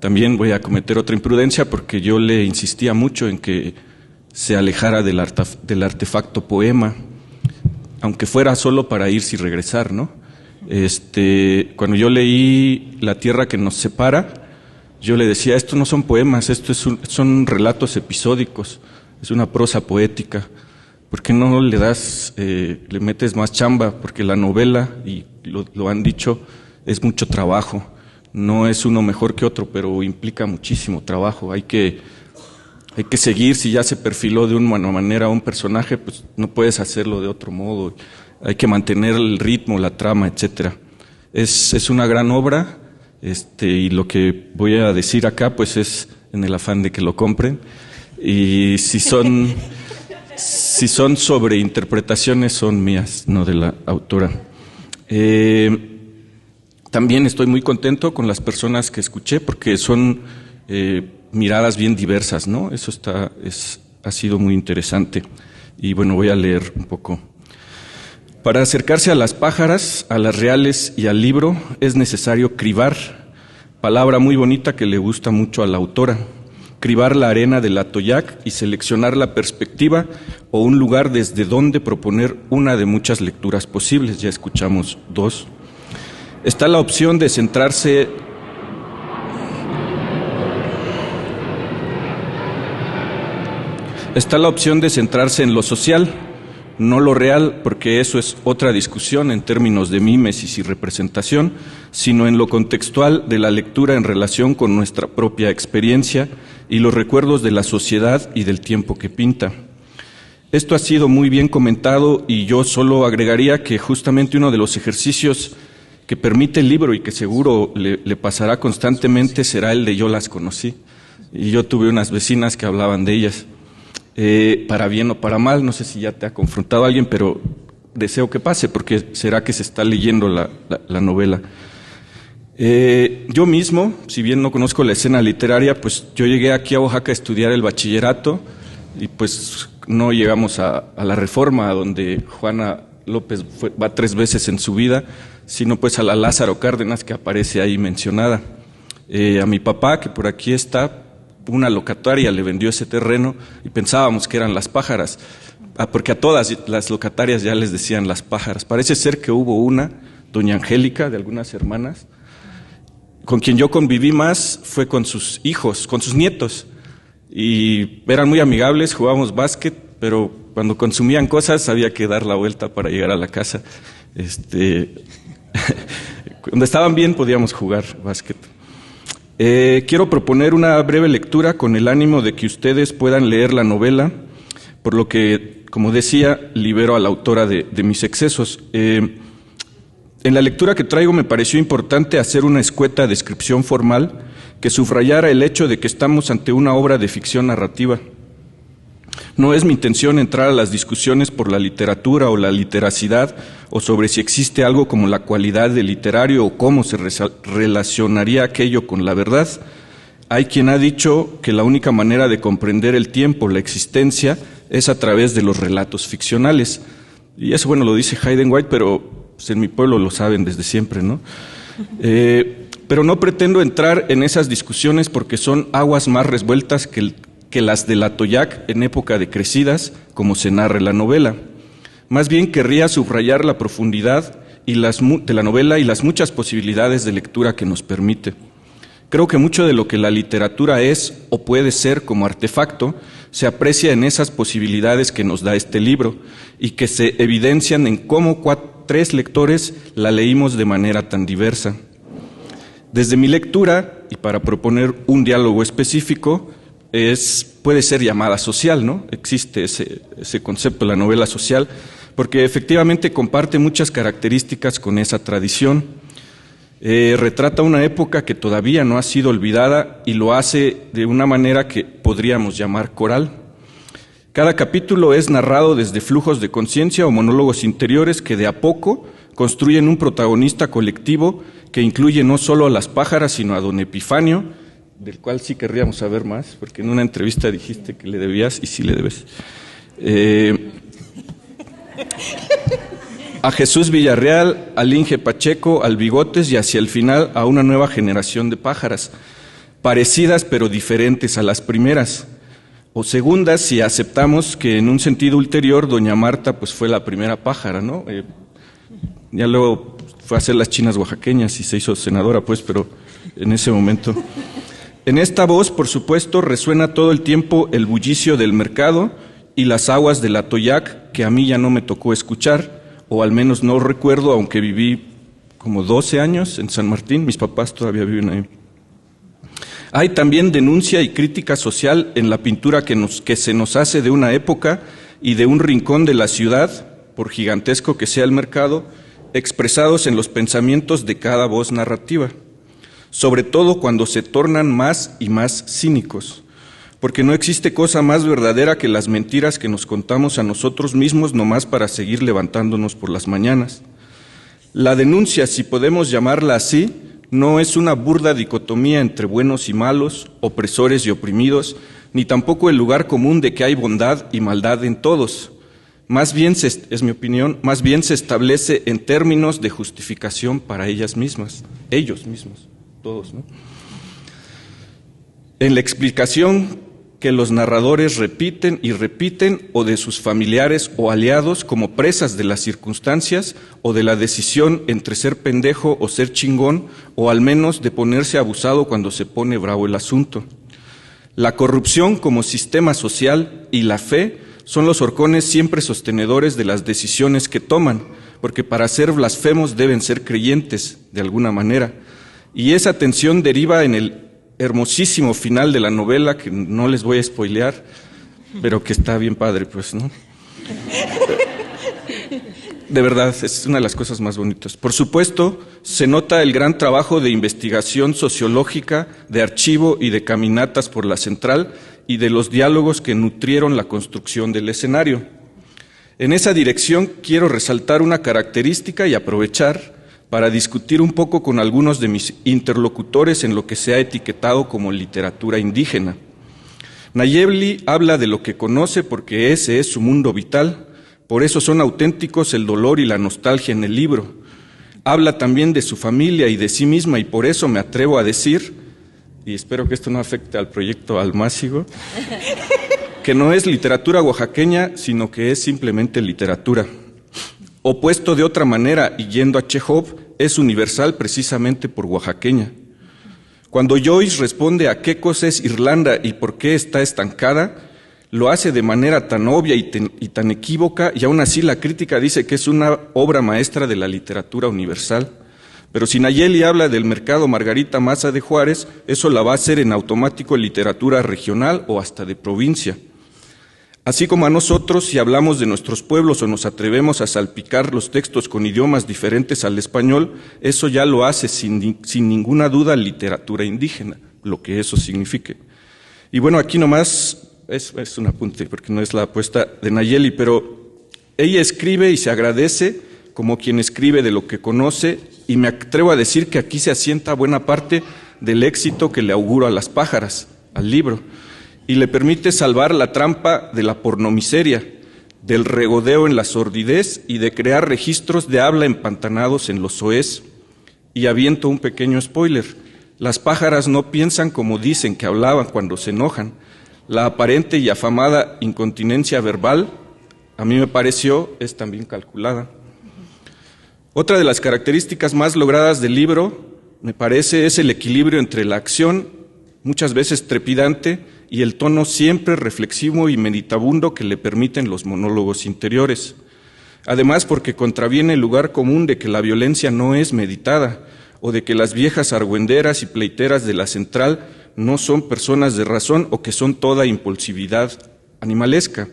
También voy a cometer otra imprudencia porque yo le insistía mucho en que se alejara del artefacto poema, aunque fuera solo para irse y regresar, ¿no? Cuando yo leí La tierra que nos separa, yo le decía, esto no son poemas, son relatos episódicos, es una prosa poética. ¿Por qué no le metes más chamba? Porque la novela, y lo han dicho, es mucho trabajo. No es uno mejor que otro, pero implica muchísimo trabajo. Hay que seguir, si ya se perfiló de una manera un personaje, pues no puedes hacerlo de otro modo. Hay que mantener el ritmo, la trama, etcétera. Es una gran obra, y lo que voy a decir acá, pues es en el afán de que lo compren. Y si son sobre interpretaciones, son mías, no de la autora. También estoy muy contento con las personas que escuché, porque son miradas bien diversas, ¿no? Eso ha sido muy interesante. Y bueno, voy a leer un poco. Para acercarse a las pájaras, a las reales y al libro, es necesario cribar, palabra muy bonita que le gusta mucho a la autora. Cribar la arena del Atoyac y seleccionar la perspectiva o un lugar desde donde proponer una de muchas lecturas posibles. Ya escuchamos 2. Está la opción de centrarse en lo social, no lo real, porque eso es otra discusión en términos de mímesis y representación, sino en lo contextual de la lectura en relación con nuestra propia experiencia y los recuerdos de la sociedad y del tiempo que pinta. Esto ha sido muy bien comentado y yo solo agregaría que justamente uno de los ejercicios que permite el libro y que seguro le pasará constantemente será el de yo las conocí. Y yo tuve unas vecinas que hablaban de ellas. Para bien o para mal, no sé si ya te ha confrontado alguien, pero deseo que pase, porque será que se está leyendo la novela. Yo mismo, si bien no conozco la escena literaria, pues yo llegué aquí a Oaxaca a estudiar el bachillerato y pues no llegamos a la Reforma, donde Juana López va 3 veces en su vida, sino pues a la Lázaro Cárdenas, que aparece ahí mencionada. A mi papá, que por aquí está, una locataria le vendió ese terreno y pensábamos que eran las pájaras, porque a todas las locatarias ya les decían las pájaras. Parece ser que hubo una, doña Angélica, de algunas hermanas, con quien yo conviví más fue con sus hijos, con sus nietos, y eran muy amigables, jugábamos básquet, pero cuando consumían cosas había que dar la vuelta para llegar a la casa. Cuando estaban bien podíamos jugar básquet. Quiero proponer una breve lectura con el ánimo de que ustedes puedan leer la novela, por lo que, como decía, libero a la autora de mis excesos. En la lectura que traigo me pareció importante hacer una escueta descripción formal que subrayara el hecho de que estamos ante una obra de ficción narrativa. No es mi intención entrar a las discusiones por la literatura o la literacidad o sobre si existe algo como la cualidad de literario o cómo se relacionaría aquello con la verdad. Hay quien ha dicho que la única manera de comprender el tiempo, la existencia, es a través de los relatos ficcionales. Y eso, bueno, lo dice Hayden White, pero pues, en mi pueblo lo saben desde siempre, ¿no? Pero no pretendo entrar en esas discusiones porque son aguas más revueltas que las del Atoyac en época de crecidas, como se narra en la novela. Más bien querría subrayar la profundidad de la novela y las muchas posibilidades de lectura que nos permite. Creo que mucho de lo que la literatura es o puede ser como artefacto se aprecia en esas posibilidades que nos da este libro y que se evidencian en cómo 3 lectores la leímos de manera tan diversa. Desde mi lectura, y para proponer un diálogo específico, puede ser llamada social, ¿no? Existe ese concepto, la novela social, porque efectivamente comparte muchas características con esa tradición. Retrata una época que todavía no ha sido olvidada y lo hace de una manera que podríamos llamar coral. Cada capítulo es narrado desde flujos de conciencia o monólogos interiores que de a poco construyen un protagonista colectivo que incluye no solo a las pájaras, sino a don Epifanio, del cual sí querríamos saber más, porque en una entrevista dijiste que le debías y sí le debes. A Jesús Villarreal, al Inge Pacheco, al Bigotes y hacia el final a una nueva generación de pájaras, parecidas pero diferentes a las primeras, o segundas si aceptamos que en un sentido ulterior doña Marta pues fue la primera pájara, ¿no? Ya luego fue a hacer las chinas oaxaqueñas y se hizo senadora, pues, pero en ese momento. En esta voz, por supuesto, resuena todo el tiempo el bullicio del mercado y las aguas del Atoyac, que a mí ya no me tocó escuchar, o al menos no recuerdo, aunque viví como 12 años en San Martín, mis papás todavía viven ahí. Hay también denuncia y crítica social en la pintura que se nos hace de una época y de un rincón de la ciudad, por gigantesco que sea el mercado, expresados en los pensamientos de cada voz narrativa, sobre todo cuando se tornan más y más cínicos, porque no existe cosa más verdadera que las mentiras que nos contamos a nosotros mismos nomás para seguir levantándonos por las mañanas. La denuncia, si podemos llamarla así, no es una burda dicotomía entre buenos y malos, opresores y oprimidos, ni tampoco el lugar común de que hay bondad y maldad en todos. Más bien, es mi opinión, más bien se establece en términos de justificación para ellos mismos, todos, ¿no? En la explicación que los narradores repiten y repiten, o de sus familiares o aliados como presas de las circunstancias o de la decisión entre ser pendejo o ser chingón, o al menos de ponerse abusado cuando se pone bravo el asunto. La corrupción como sistema social y la fe son los horcones siempre sostenedores de las decisiones que toman, porque para ser blasfemos deben ser creyentes de alguna manera, y esa tensión deriva en el hermosísimo final de la novela, que no les voy a spoilear, pero que está bien padre, pues, ¿no? De verdad, es una de las cosas más bonitas. Por supuesto, se nota el gran trabajo de investigación sociológica, de archivo y de caminatas por la central y de los diálogos que nutrieron la construcción del escenario. En esa dirección quiero resaltar una característica y aprovechar para discutir un poco con algunos de mis interlocutores en lo que se ha etiquetado como literatura indígena. Nayeli habla de lo que conoce porque ese es su mundo vital, por eso son auténticos el dolor y la nostalgia en el libro. Habla también de su familia y de sí misma, y por eso me atrevo a decir, y espero que esto no afecte al proyecto Almácigo, que no es literatura oaxaqueña, sino que es simplemente literatura. O puesto de otra manera, y yendo a Chekhov, es universal precisamente por oaxaqueña. Cuando Joyce responde a qué cosa es Irlanda y por qué está estancada, lo hace de manera tan obvia y tan equívoca, y aún así la crítica dice que es una obra maestra de la literatura universal. Pero si Nayeli habla del mercado Margarita Maza de Juárez, eso la va a hacer en automático literatura regional o hasta de provincia. Así como a nosotros, si hablamos de nuestros pueblos o nos atrevemos a salpicar los textos con idiomas diferentes al español, eso ya lo hace sin ninguna duda literatura indígena, lo que eso signifique. Y bueno, aquí nomás es un apunte, porque no es la apuesta de Nayeli, pero ella escribe y se agradece como quien escribe de lo que conoce, y me atrevo a decir que aquí se asienta buena parte del éxito que le auguro a las pájaras, al libro, y le permite salvar la trampa de la pornomiseria, del regodeo en la sordidez y de crear registros de habla empantanados en los soez. Y aviento un pequeño spoiler: las pájaras no piensan como dicen que hablaban cuando se enojan. La aparente y afamada incontinencia verbal, a mí me pareció, es también calculada. Otra de las características más logradas del libro, me parece, es el equilibrio entre la acción, muchas veces trepidante, y el tono siempre reflexivo y meditabundo que le permiten los monólogos interiores. Además, porque contraviene el lugar común de que la violencia no es meditada, o de que las viejas argüenderas y pleiteras de la central no son personas de razón o que son toda impulsividad animalesca.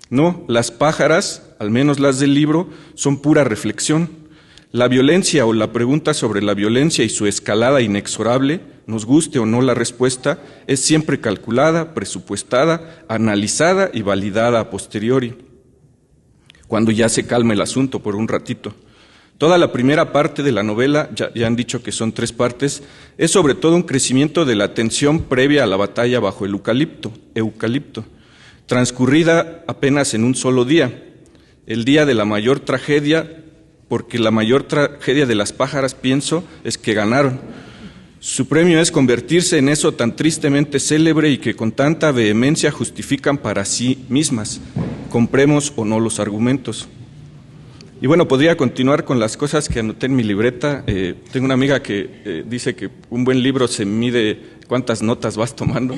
No, las pájaras, al menos las del libro, son pura reflexión. La violencia o la pregunta sobre la violencia y su escalada inexorable, nos guste o no la respuesta, es siempre calculada, presupuestada, analizada y validada a posteriori, cuando ya se calma el asunto por un ratito. Toda la primera parte de la novela, ya han dicho que son 3 partes, es sobre todo un crecimiento de la tensión previa a la batalla bajo el eucalipto, transcurrida apenas en un solo día, el día de la mayor tragedia, porque la mayor tragedia de las pájaras, pienso, es que ganaron. Su premio es convertirse en eso tan tristemente célebre y que con tanta vehemencia justifican para sí mismas, compremos o no los argumentos. Y bueno, podría continuar con las cosas que anoté en mi libreta. Tengo una amiga que dice que un buen libro se mide cuántas notas vas tomando.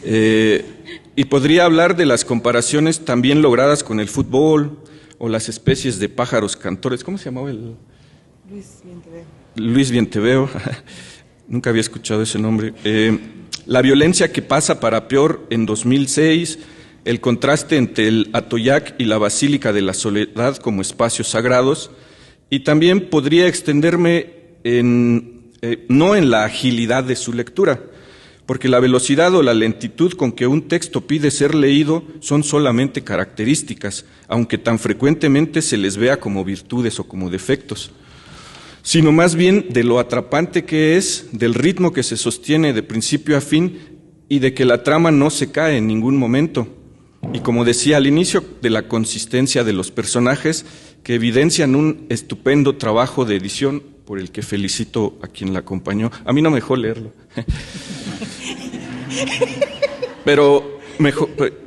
Y podría hablar de las comparaciones también logradas con el fútbol o las especies de pájaros cantores. ¿Cómo se llamaba el? Luis Vienteveo. Nunca había escuchado ese nombre. La violencia que pasa para peor en 2006, el contraste entre el Atoyac y la Basílica de la Soledad como espacios sagrados, y también podría extenderme no en la agilidad de su lectura, porque la velocidad o la lentitud con que un texto pide ser leído son solamente características, aunque tan frecuentemente se les vea como virtudes o como defectos, sino más bien de lo atrapante que es, del ritmo que se sostiene de principio a fin y de que la trama no se cae en ningún momento. Y como decía al inicio, de la consistencia de los personajes que evidencian un estupendo trabajo de edición por el que felicito a quien la acompañó. A mí no me dejó leerlo. Pero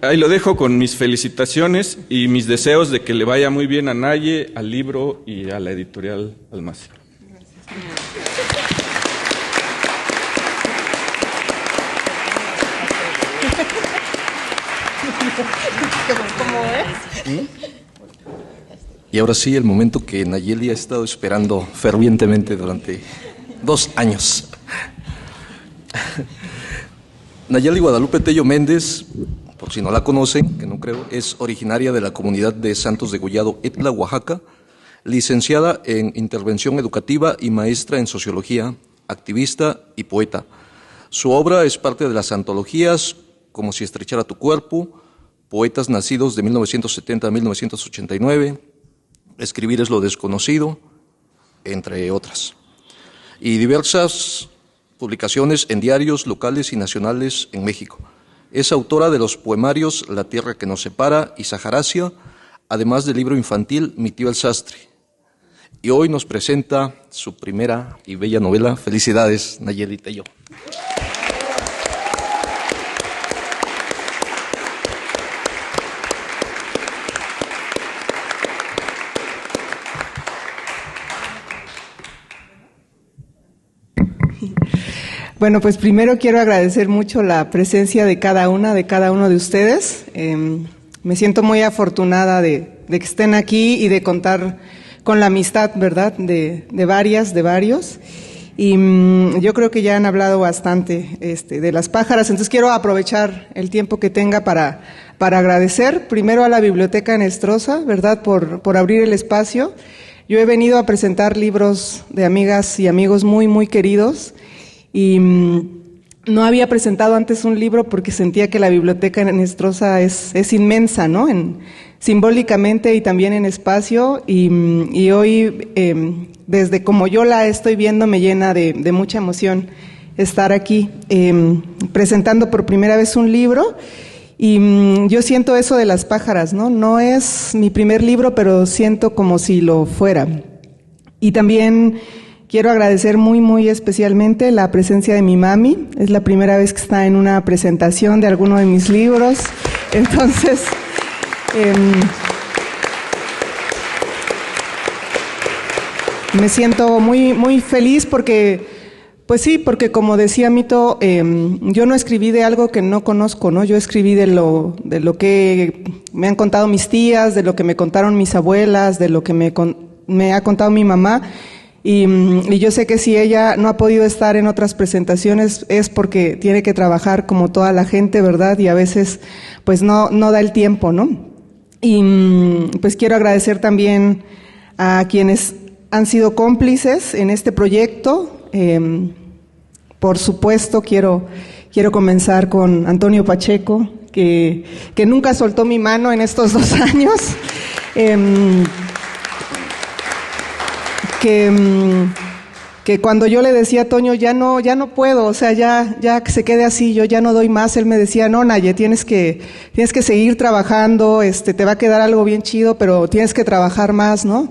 ahí lo dejo con mis felicitaciones y mis deseos de que le vaya muy bien a Naye, al libro y a la editorial Almacén. Y ahora sí, el momento que Nayeli ha estado esperando fervientemente durante 2 años. Nayeli Guadalupe Tello Méndez, por si no la conocen, que no creo, es originaria de la comunidad de Santos de Gollado, Etla, Oaxaca, licenciada en Intervención Educativa y maestra en Sociología, activista y poeta. Su obra es parte de las antologías Como si estrechara tu cuerpo, Poetas nacidos de 1970 a 1989, Escribir es lo desconocido, entre otras. Y diversas publicaciones en diarios locales y nacionales en México. Es autora de los poemarios La tierra que nos separa y Saharasia, además del libro infantil Mi tío el sastre. Y hoy nos presenta su primera y bella novela. Felicidades, Nayeli Tello. Bueno, pues primero quiero agradecer mucho la presencia de cada uno de ustedes. Me siento muy afortunada de que estén aquí y de contar con la amistad, ¿verdad?, de varios. Y yo creo que ya han hablado bastante de las pájaras, entonces quiero aprovechar el tiempo que tenga para agradecer primero a la Biblioteca Nestrosa, ¿verdad?, por abrir el espacio. Yo he venido a presentar libros de amigas y amigos muy, muy queridos, y no había presentado antes un libro porque sentía que la Biblioteca Nestrosa es inmensa, ¿no?, simbólicamente y también en espacio, y hoy, desde como yo la estoy viendo, me llena de mucha emoción estar aquí presentando por primera vez un libro. Y yo siento eso de las pájaras, ¿no? No es mi primer libro, pero siento como si lo fuera. Y también quiero agradecer muy, muy especialmente la presencia de mi mami. Es la primera vez que está en una presentación de alguno de mis libros. Entonces, me siento muy, muy feliz porque... Pues sí, porque como decía Mito, yo no escribí de algo que no conozco, ¿no? Yo escribí de lo que me han contado mis tías, de lo que me contaron mis abuelas, de lo que me ha contado mi mamá, y yo sé que si ella no ha podido estar en otras presentaciones es porque tiene que trabajar como toda la gente, ¿verdad? Y a veces pues no da el tiempo, ¿no? Y pues quiero agradecer también a quienes han sido cómplices en este proyecto. Por supuesto, quiero comenzar con Antonio Pacheco, que nunca soltó mi mano en estos 2 años. que cuando yo le decía a Toño, ya no puedo, o sea, ya que se quede así, yo ya no doy más, él me decía, no, Naye, tienes que seguir trabajando, te va a quedar algo bien chido, pero tienes que trabajar más, ¿no?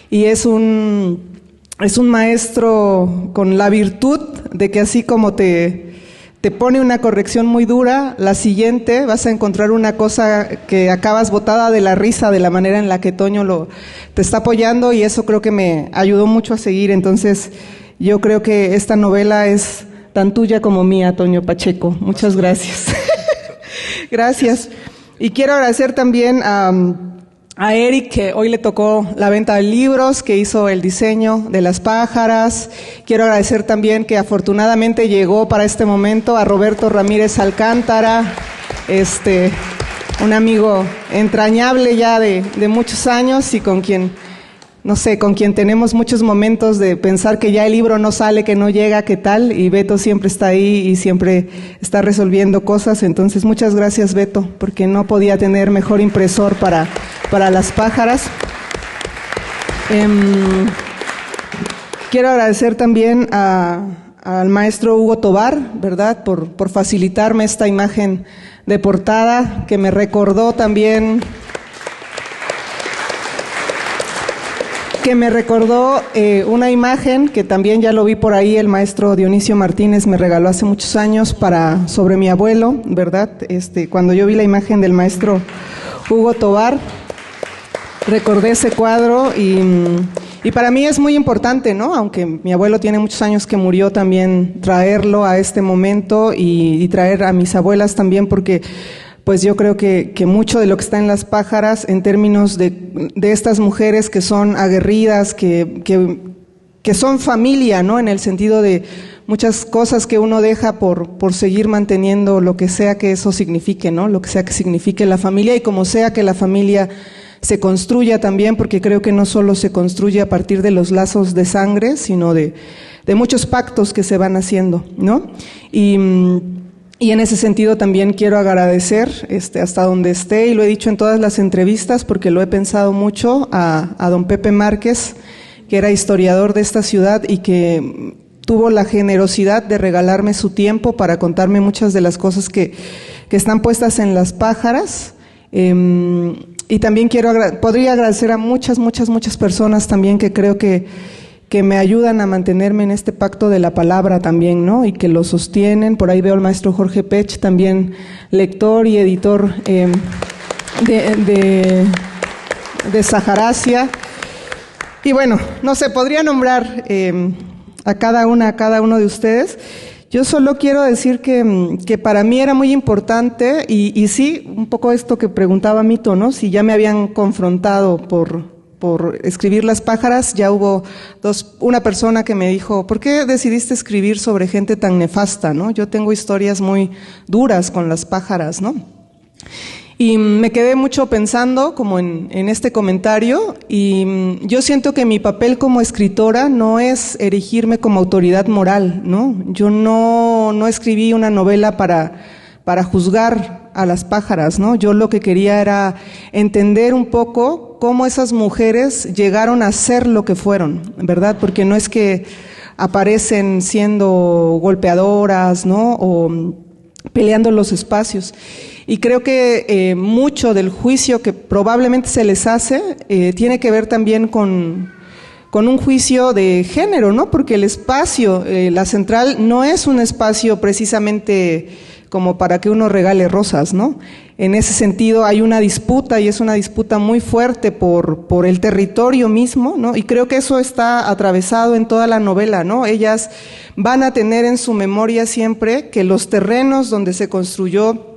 Y es un maestro con la virtud de que así como te pone una corrección muy dura, la siguiente vas a encontrar una cosa que acabas botada de la risa de la manera en la que Toño te está apoyando, y eso creo que me ayudó mucho a seguir. Entonces, yo creo que esta novela es tan tuya como mía, Toño Pacheco. Muchas gracias. Gracias. Y quiero agradecer también a Eric, que hoy le tocó la venta de libros, que hizo el diseño de las pájaras. Quiero agradecer también que afortunadamente llegó para este momento a Roberto Ramírez Alcántara, un amigo entrañable ya de muchos años y con quien tenemos muchos momentos de pensar que ya el libro no sale, que no llega, qué tal, y Beto siempre está ahí y siempre está resolviendo cosas. Entonces, muchas gracias, Beto, porque no podía tener mejor impresor para las pájaras. Quiero agradecer también al maestro Hugo Tobar, ¿verdad?, por facilitarme esta imagen de portada, que me recordó también una imagen que también ya lo vi por ahí, el maestro Dionisio Martínez me regaló hace muchos años sobre mi abuelo, ¿verdad? Cuando yo vi la imagen del maestro Hugo Tobar, recordé ese cuadro y para mí es muy importante, ¿no? Aunque mi abuelo tiene muchos años que murió, también traerlo a este momento y traer a mis abuelas también, porque pues yo creo que mucho de lo que está en las pájaras, en términos de estas mujeres que son aguerridas, que son familia, ¿no? En el sentido de muchas cosas que uno deja por seguir manteniendo lo que sea que eso signifique, ¿no? Lo que sea que signifique la familia, y como sea que la familia se construya también, porque creo que no solo se construye a partir de los lazos de sangre, sino de muchos pactos que se van haciendo, ¿no? Y en ese sentido también quiero agradecer, hasta donde esté, y lo he dicho en todas las entrevistas porque lo he pensado mucho, a don Pepe Márquez, que era historiador de esta ciudad y que tuvo la generosidad de regalarme su tiempo para contarme muchas de las cosas que están puestas en las pájaras. Y también podría agradecer a muchas personas también que creo que me ayudan a mantenerme en este pacto de la palabra también, ¿no? Y que lo sostienen. Por ahí veo al maestro Jorge Pech, también lector y editor de Saharasia. Y bueno, no sé, podría nombrar a cada uno de ustedes. Yo solo quiero decir que para mí era muy importante, y sí, un poco esto que preguntaba Mito, ¿no? Si ya me habían confrontado por escribir las pájaras. Ya hubo una persona que me dijo, ¿por qué decidiste escribir sobre gente tan nefasta, no? Yo tengo historias muy duras con las pájaras, ¿no? Y me quedé mucho pensando como en este comentario, y yo siento que mi papel como escritora no es erigirme como autoridad moral, ¿no? Yo no escribí una novela para juzgar a las pájaras, ¿no? Yo lo que quería era entender un poco cómo esas mujeres llegaron a ser lo que fueron, ¿verdad? Porque no es que aparecen siendo golpeadoras, ¿no? O peleando los espacios. Y creo que mucho del juicio que probablemente se les hace tiene que ver también con un juicio de género, ¿no? Porque el espacio, la central, no es un espacio precisamente como para que uno regale rosas, ¿no? En ese sentido hay una disputa, y es una disputa muy fuerte por el territorio mismo, ¿no? Y creo que eso está atravesado en toda la novela, ¿no? Ellas van a tener en su memoria siempre que los terrenos donde se construyó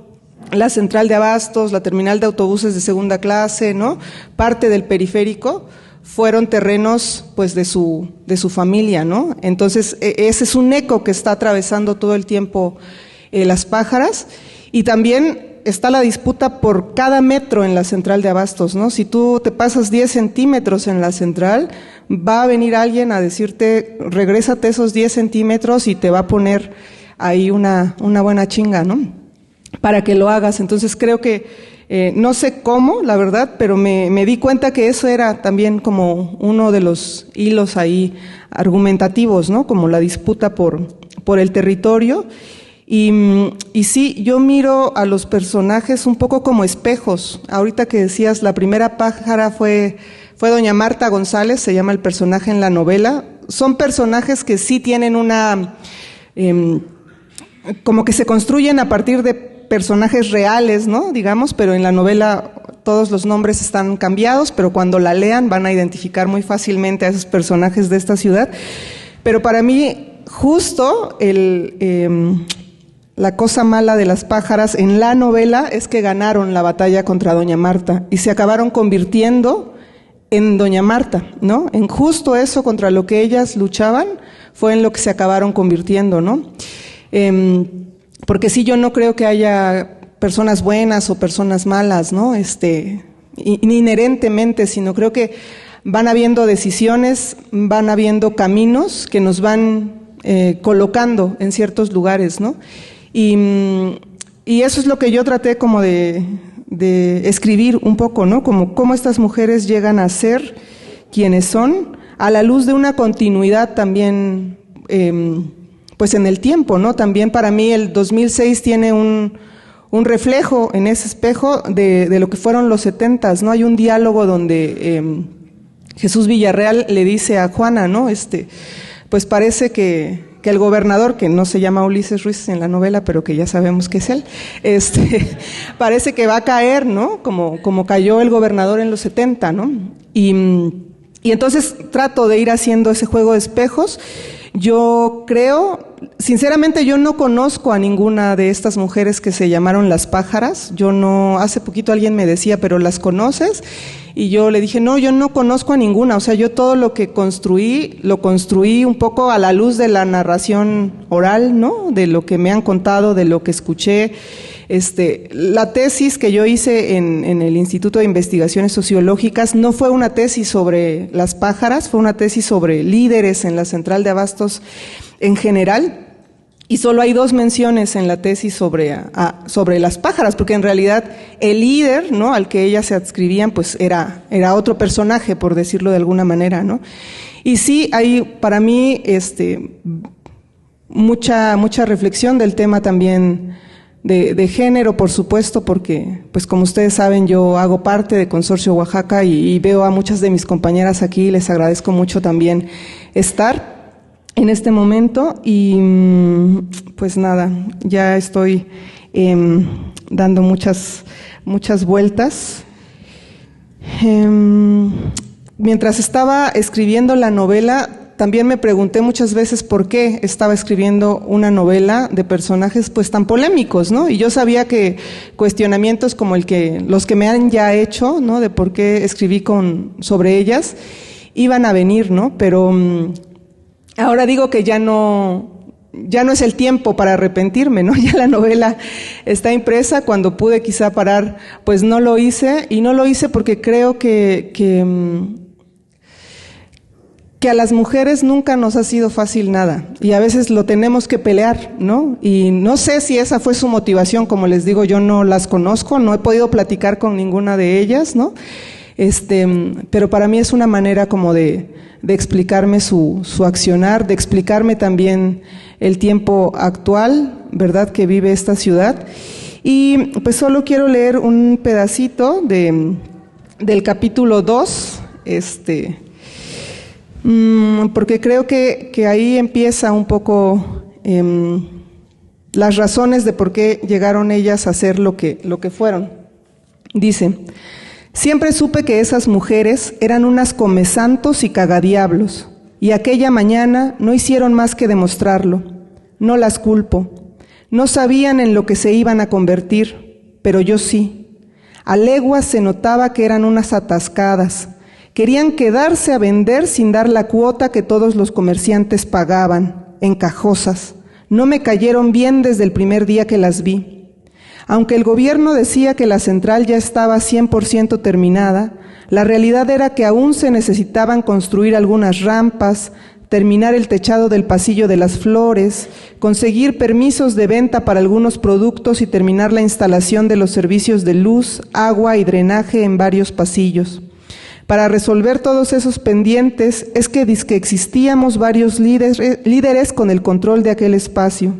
la central de abastos, la terminal de autobuses de segunda clase, ¿no? Parte del periférico, fueron terrenos pues de su familia, ¿no? Entonces ese es un eco que está atravesando todo el tiempo las pájaras. Y también está la disputa por cada metro en la central de abastos, ¿no? Si tú te pasas 10 centímetros en la central, va a venir alguien a decirte, regrésate esos 10 centímetros y te va a poner ahí una buena chinga, ¿no? para que lo hagas. Entonces creo que, no sé cómo, la verdad, pero me di cuenta que eso era también como uno de los hilos ahí argumentativos, ¿no? Como la disputa por el territorio. Y sí, yo miro a los personajes un poco como espejos. Ahorita que decías, la primera pájara fue doña Marta González, se llama el personaje en la novela. Son personajes que sí tienen una, como que se construyen a partir de personajes reales, ¿no? Digamos, pero en la novela todos los nombres están cambiados, pero cuando la lean van a identificar muy fácilmente a esos personajes de esta ciudad. Pero para mí, justo la cosa mala de las pájaras en la novela es que ganaron la batalla contra doña Marta y se acabaron convirtiendo en doña Marta, ¿no? En justo eso contra lo que ellas luchaban fue en lo que se acabaron convirtiendo, ¿no? Porque sí, yo no creo que haya personas buenas o personas malas, ¿no? Inherentemente, sino creo que van habiendo decisiones, van habiendo caminos que nos van colocando en ciertos lugares, ¿no? Y eso es lo que yo traté como de escribir un poco, ¿no? Como cómo estas mujeres llegan a ser quienes son, a la luz de una continuidad también, pues en el tiempo, ¿no? También para mí el 2006 tiene un reflejo en ese espejo de lo que fueron los 70s, ¿no? Hay un diálogo donde Jesús Villarreal le dice a Juana, ¿no? Pues parece que el gobernador, que no se llama Ulises Ruiz en la novela, pero que ya sabemos que es él, parece que va a caer, ¿no? Como cayó el gobernador en los 70, ¿no? Y entonces trato de ir haciendo ese juego de espejos. Yo creo, sinceramente yo no conozco a ninguna de estas mujeres que se llamaron las pájaras. Hace poquito alguien me decía, ¿pero las conoces? Y yo le dije, no, yo no conozco a ninguna. O sea, yo todo lo que construí, lo construí un poco a la luz de la narración oral, ¿no? De lo que me han contado, de lo que escuché. La tesis que yo hice en el Instituto de Investigaciones Sociológicas no fue una tesis sobre las pájaras, fue una tesis sobre líderes en la central de abastos en general. Y solo hay 2 menciones en la tesis sobre las pájaras, porque en realidad el líder, ¿no? Al que ellas se adscribían, pues era otro personaje, por decirlo de alguna manera, ¿no? Y sí, hay para mí mucha reflexión del tema también de género, por supuesto, porque, pues como ustedes saben, yo hago parte de Consorcio Oaxaca y veo a muchas de mis compañeras aquí, les agradezco mucho también estar en este momento y pues nada, ya estoy dando muchas vueltas. Mientras estaba escribiendo la novela, también me pregunté muchas veces por qué estaba escribiendo una novela de personajes pues tan polémicos, ¿no? Y yo sabía que cuestionamientos como los que me han ya hecho, ¿no? De por qué escribí sobre ellas, iban a venir, ¿no? Pero ahora digo que ya no es el tiempo para arrepentirme, ¿no? Ya la novela está impresa. Cuando pude quizá parar, pues no lo hice, y no lo hice porque creo que a las mujeres nunca nos ha sido fácil nada, y a veces lo tenemos que pelear, ¿no? Y no sé si esa fue su motivación, como les digo, yo no las conozco, no he podido platicar con ninguna de ellas, ¿no? Pero para mí es una manera como de explicarme su accionar, de explicarme también el tiempo actual, ¿verdad?, que vive esta ciudad. Y pues solo quiero leer un pedacito del capítulo 2, porque creo que ahí empieza un poco las razones de por qué llegaron ellas a ser lo que fueron. Dice: siempre supe que esas mujeres eran unas comesantos y cagadiablos, y aquella mañana no hicieron más que demostrarlo. No las culpo. No sabían en lo que se iban a convertir, pero yo sí. A leguas se notaba que eran unas atascadas. Querían quedarse a vender sin dar la cuota que todos los comerciantes pagaban, encajosas. No me cayeron bien desde el primer día que las vi. Aunque el gobierno decía que la central ya estaba 100% terminada, la realidad era que aún se necesitaban construir algunas rampas, terminar el techado del pasillo de las flores, conseguir permisos de venta para algunos productos y terminar la instalación de los servicios de luz, agua y drenaje en varios pasillos. Para resolver todos esos pendientes es que dizque existíamos varios líderes con el control de aquel espacio.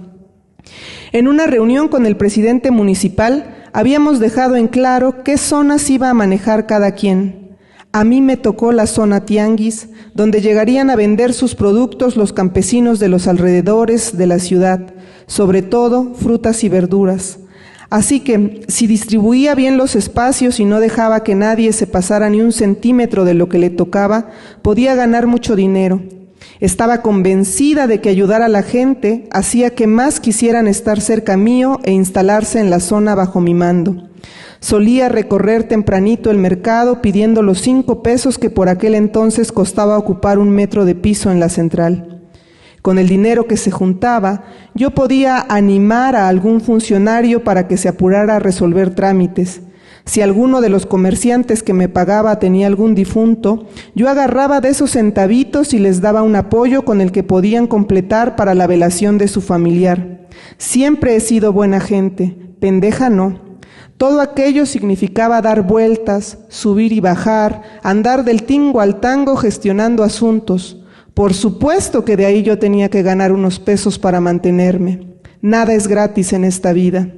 En una reunión con el presidente municipal habíamos dejado en claro qué zonas iba a manejar cada quien. A mí me tocó la zona tianguis, donde llegarían a vender sus productos los campesinos de los alrededores de la ciudad, sobre todo frutas y verduras. Así que, si distribuía bien los espacios y no dejaba que nadie se pasara ni un centímetro de lo que le tocaba, podía ganar mucho dinero. Estaba convencida de que ayudar a la gente hacía que más quisieran estar cerca mío e instalarse en la zona bajo mi mando. Solía recorrer tempranito el mercado pidiendo los 5 pesos que por aquel entonces costaba ocupar 1 metro de piso en la central. Con el dinero que se juntaba, yo podía animar a algún funcionario para que se apurara a resolver trámites. Si alguno de los comerciantes que me pagaba tenía algún difunto, yo agarraba de esos centavitos y les daba un apoyo con el que podían completar para la velación de su familiar. Siempre he sido buena gente, pendeja no. Todo aquello significaba dar vueltas, subir y bajar, andar del tingo al tango gestionando asuntos. Por supuesto que de ahí yo tenía que ganar unos pesos para mantenerme. Nada es gratis en esta vida.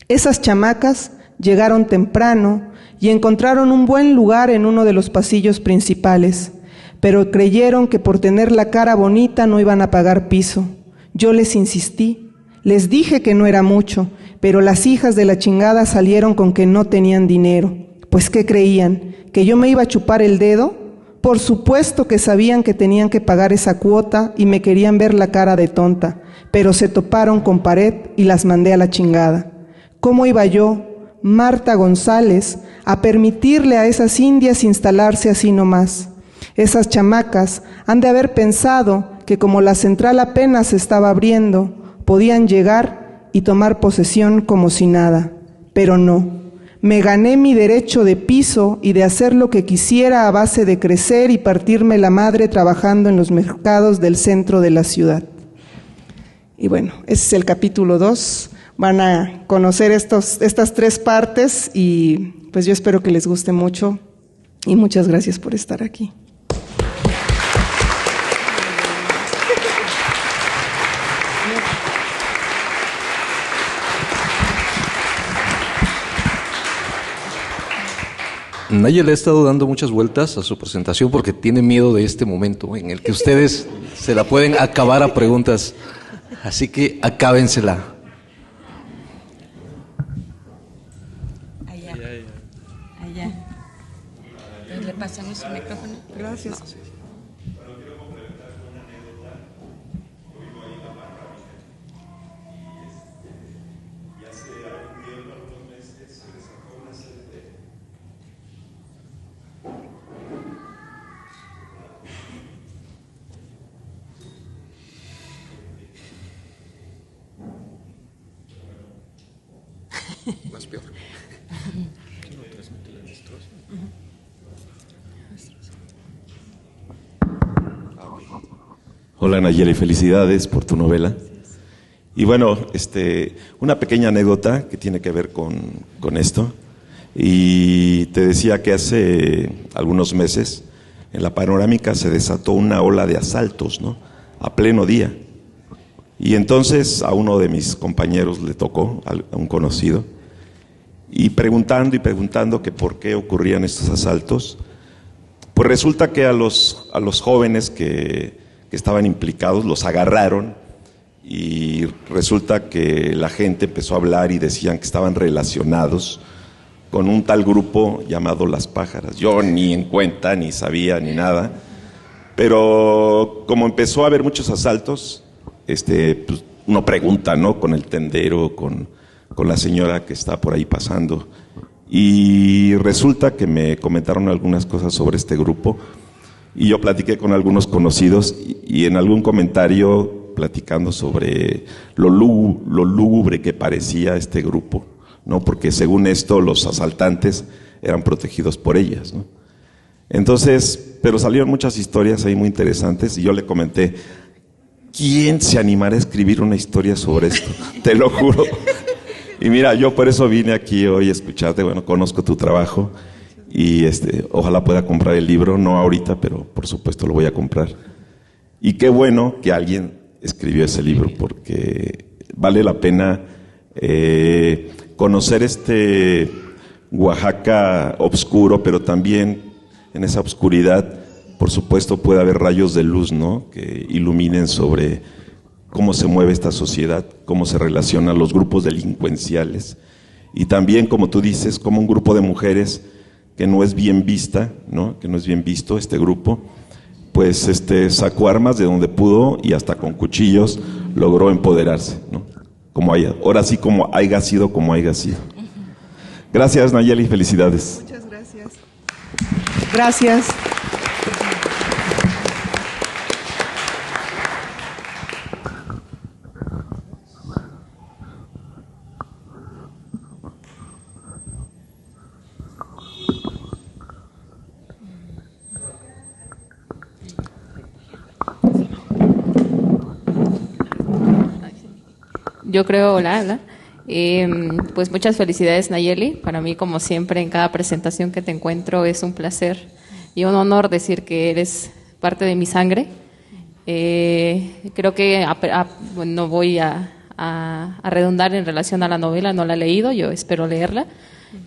Esas chamacas llegaron temprano y encontraron un buen lugar en uno de los pasillos principales, pero creyeron que por tener la cara bonita no iban a pagar piso. Yo les insistí, les dije que no era mucho, pero las hijas de la chingada salieron con que no tenían dinero. Pues ¿qué creían? ¿Que yo me iba a chupar el dedo? Por supuesto que sabían que tenían que pagar esa cuota y me querían ver la cara de tonta, pero se toparon con pared y las mandé a la chingada. ¿Cómo iba yo, Marta González, a permitirle a esas indias instalarse así nomás? Esas chamacas han de haber pensado que como la central apenas se estaba abriendo, podían llegar y tomar posesión como si nada, pero no. Me gané mi derecho de piso y de hacer lo que quisiera a base de crecer y partirme la madre trabajando en los mercados del centro de la ciudad. Y bueno, ese es el capítulo 2. Van a conocer estas 3 partes y pues yo espero que les guste mucho y muchas gracias por estar aquí. Nayel le ha estado dando muchas vueltas a su presentación porque tiene miedo de este momento en el que ustedes se la pueden acabar a preguntas. Así que acábensela. Allá. Entonces, ¿le pasamos el micrófono? Gracias. No, sí. Más peor. Hola Nayeli, felicidades por tu novela. Y bueno, una pequeña anécdota que tiene que ver con esto. Y te decía que hace algunos meses en la Panorámica se desató una ola de asaltos, ¿no? A pleno día. Y entonces a uno de mis compañeros le tocó, a un conocido, y preguntando que por qué ocurrían estos asaltos, pues resulta que a los jóvenes que estaban implicados los agarraron y resulta que la gente empezó a hablar y decían que estaban relacionados con un tal grupo llamado Las Pájaras. Yo ni en cuenta, ni sabía, ni nada, pero como empezó a haber muchos asaltos, pues uno pregunta, ¿no? Con el tendero, con la señora que está por ahí pasando. Y resulta que me comentaron algunas cosas sobre este grupo y yo platiqué con algunos conocidos y en algún comentario platicando sobre lo lúgubre que parecía este grupo, ¿no? Porque según esto los asaltantes eran protegidos por ellas, ¿no? Entonces, pero salieron muchas historias ahí muy interesantes y yo le comenté, ¿quién se animará a escribir una historia sobre esto? Te lo juro. Y mira, yo por eso vine aquí hoy a escucharte, bueno, conozco tu trabajo y ojalá pueda comprar el libro, no ahorita, pero por supuesto lo voy a comprar. Y qué bueno que alguien escribió ese libro, porque vale la pena conocer este Oaxaca oscuro, pero también en esa oscuridad, por supuesto, puede haber rayos de luz, ¿no?, que iluminen sobre cómo se mueve esta sociedad, cómo se relacionan los grupos delincuenciales. Y también, como tú dices, como un grupo de mujeres que no es bien vista, ¿no?, que no es bien visto este grupo, pues sacó armas de donde pudo y hasta con cuchillos logró empoderarse, ¿no? Ahora sí, como haya sido, como haya sido. Gracias, Nayeli, felicidades. Muchas gracias. Gracias. Yo creo, hola. Pues muchas felicidades, Nayeli. Para mí, como siempre, en cada presentación que te encuentro es un placer y un honor decir que eres parte de mi sangre. Creo que no voy a redundar en relación a la novela, no la he leído, yo espero leerla.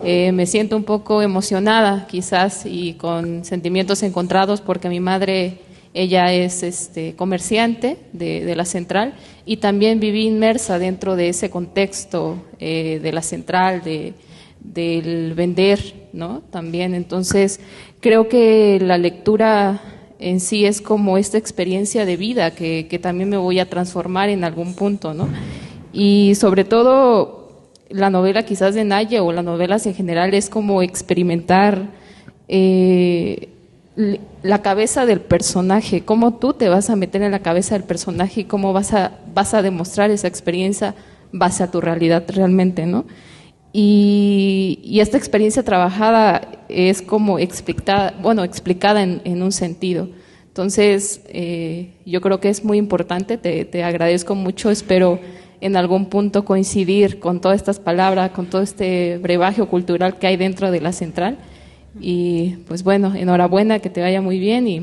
Me siento un poco emocionada, quizás, y con sentimientos encontrados, porque mi madre, ella es comerciante de la central, y también viví inmersa dentro de ese contexto de la central, del vender, ¿no? También, entonces, creo que la lectura en sí es como esta experiencia de vida que también me voy a transformar en algún punto, ¿no? Y sobre todo, la novela quizás de Naye, o las novelas en general, es como experimentar la cabeza del personaje, cómo tú te vas a meter en la cabeza del personaje y cómo vas a demostrar esa experiencia base a tu realidad realmente, ¿no? Y esta experiencia trabajada es como explicada en un sentido. Entonces, yo creo que es muy importante, te agradezco mucho, espero en algún punto coincidir con todas estas palabras, con todo este brebaje cultural que hay dentro de la central. Y pues bueno, enhorabuena, que te vaya muy bien y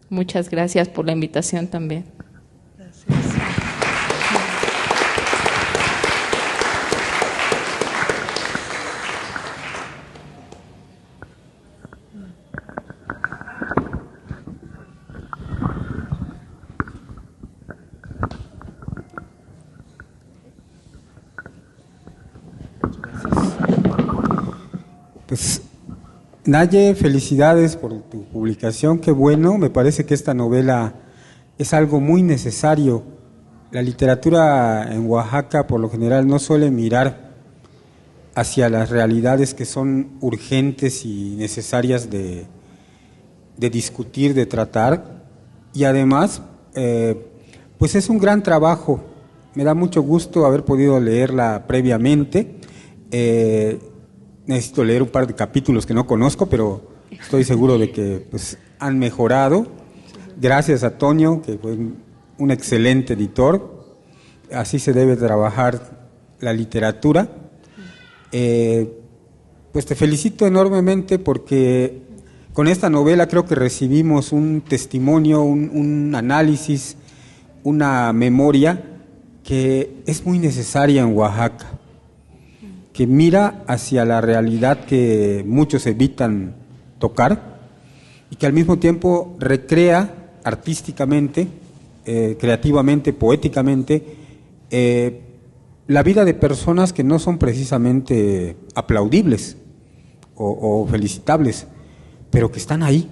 muchas gracias por la invitación también. Gracias. Pues, Naye, felicidades por tu publicación, qué bueno, me parece que esta novela es algo muy necesario. La literatura en Oaxaca por lo general no suele mirar hacia las realidades que son urgentes y necesarias de discutir, de tratar, y además pues es un gran trabajo. Me da mucho gusto haber podido leerla previamente. Necesito leer un par de capítulos que no conozco, pero estoy seguro de que pues, han mejorado. Gracias a Toño, que fue un excelente editor. Así se debe trabajar la literatura. Pues te felicito enormemente porque con esta novela creo que recibimos un testimonio, un análisis, una memoria que es muy necesaria en Oaxaca, que mira hacia la realidad que muchos evitan tocar y que al mismo tiempo recrea artísticamente, creativamente, poéticamente, la vida de personas que no son precisamente aplaudibles o felicitables, pero que están ahí,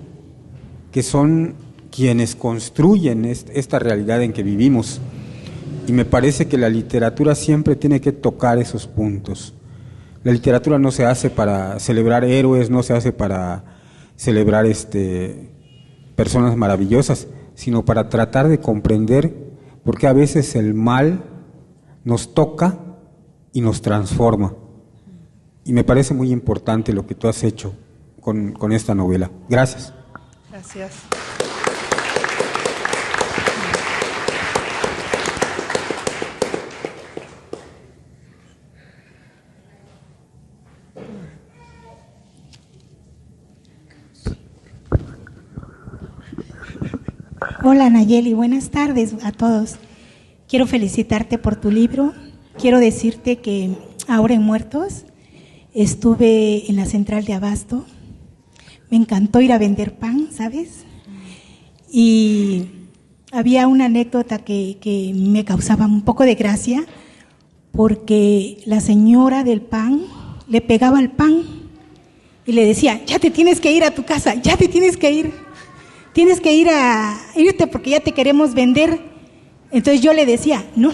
que son quienes construyen esta realidad en que vivimos. Y me parece que la literatura siempre tiene que tocar esos puntos. La literatura no se hace para celebrar héroes, no se hace para celebrar personas maravillosas, sino para tratar de comprender por qué a veces el mal nos toca y nos transforma. Y me parece muy importante lo que tú has hecho con esta novela. Gracias. Gracias. Hola Nayeli, buenas tardes a todos. Quiero felicitarte por tu libro. Quiero decirte que ahora en Muertos estuve en la central de Abasto. Me encantó ir a vender pan, ¿sabes? Y había una anécdota que me causaba un poco de gracia, porque la señora del pan le pegaba al pan y le decía: ya te tienes que ir a tu casa, ya te tienes que ir. Tienes que irte porque ya te queremos vender. Entonces yo le decía: no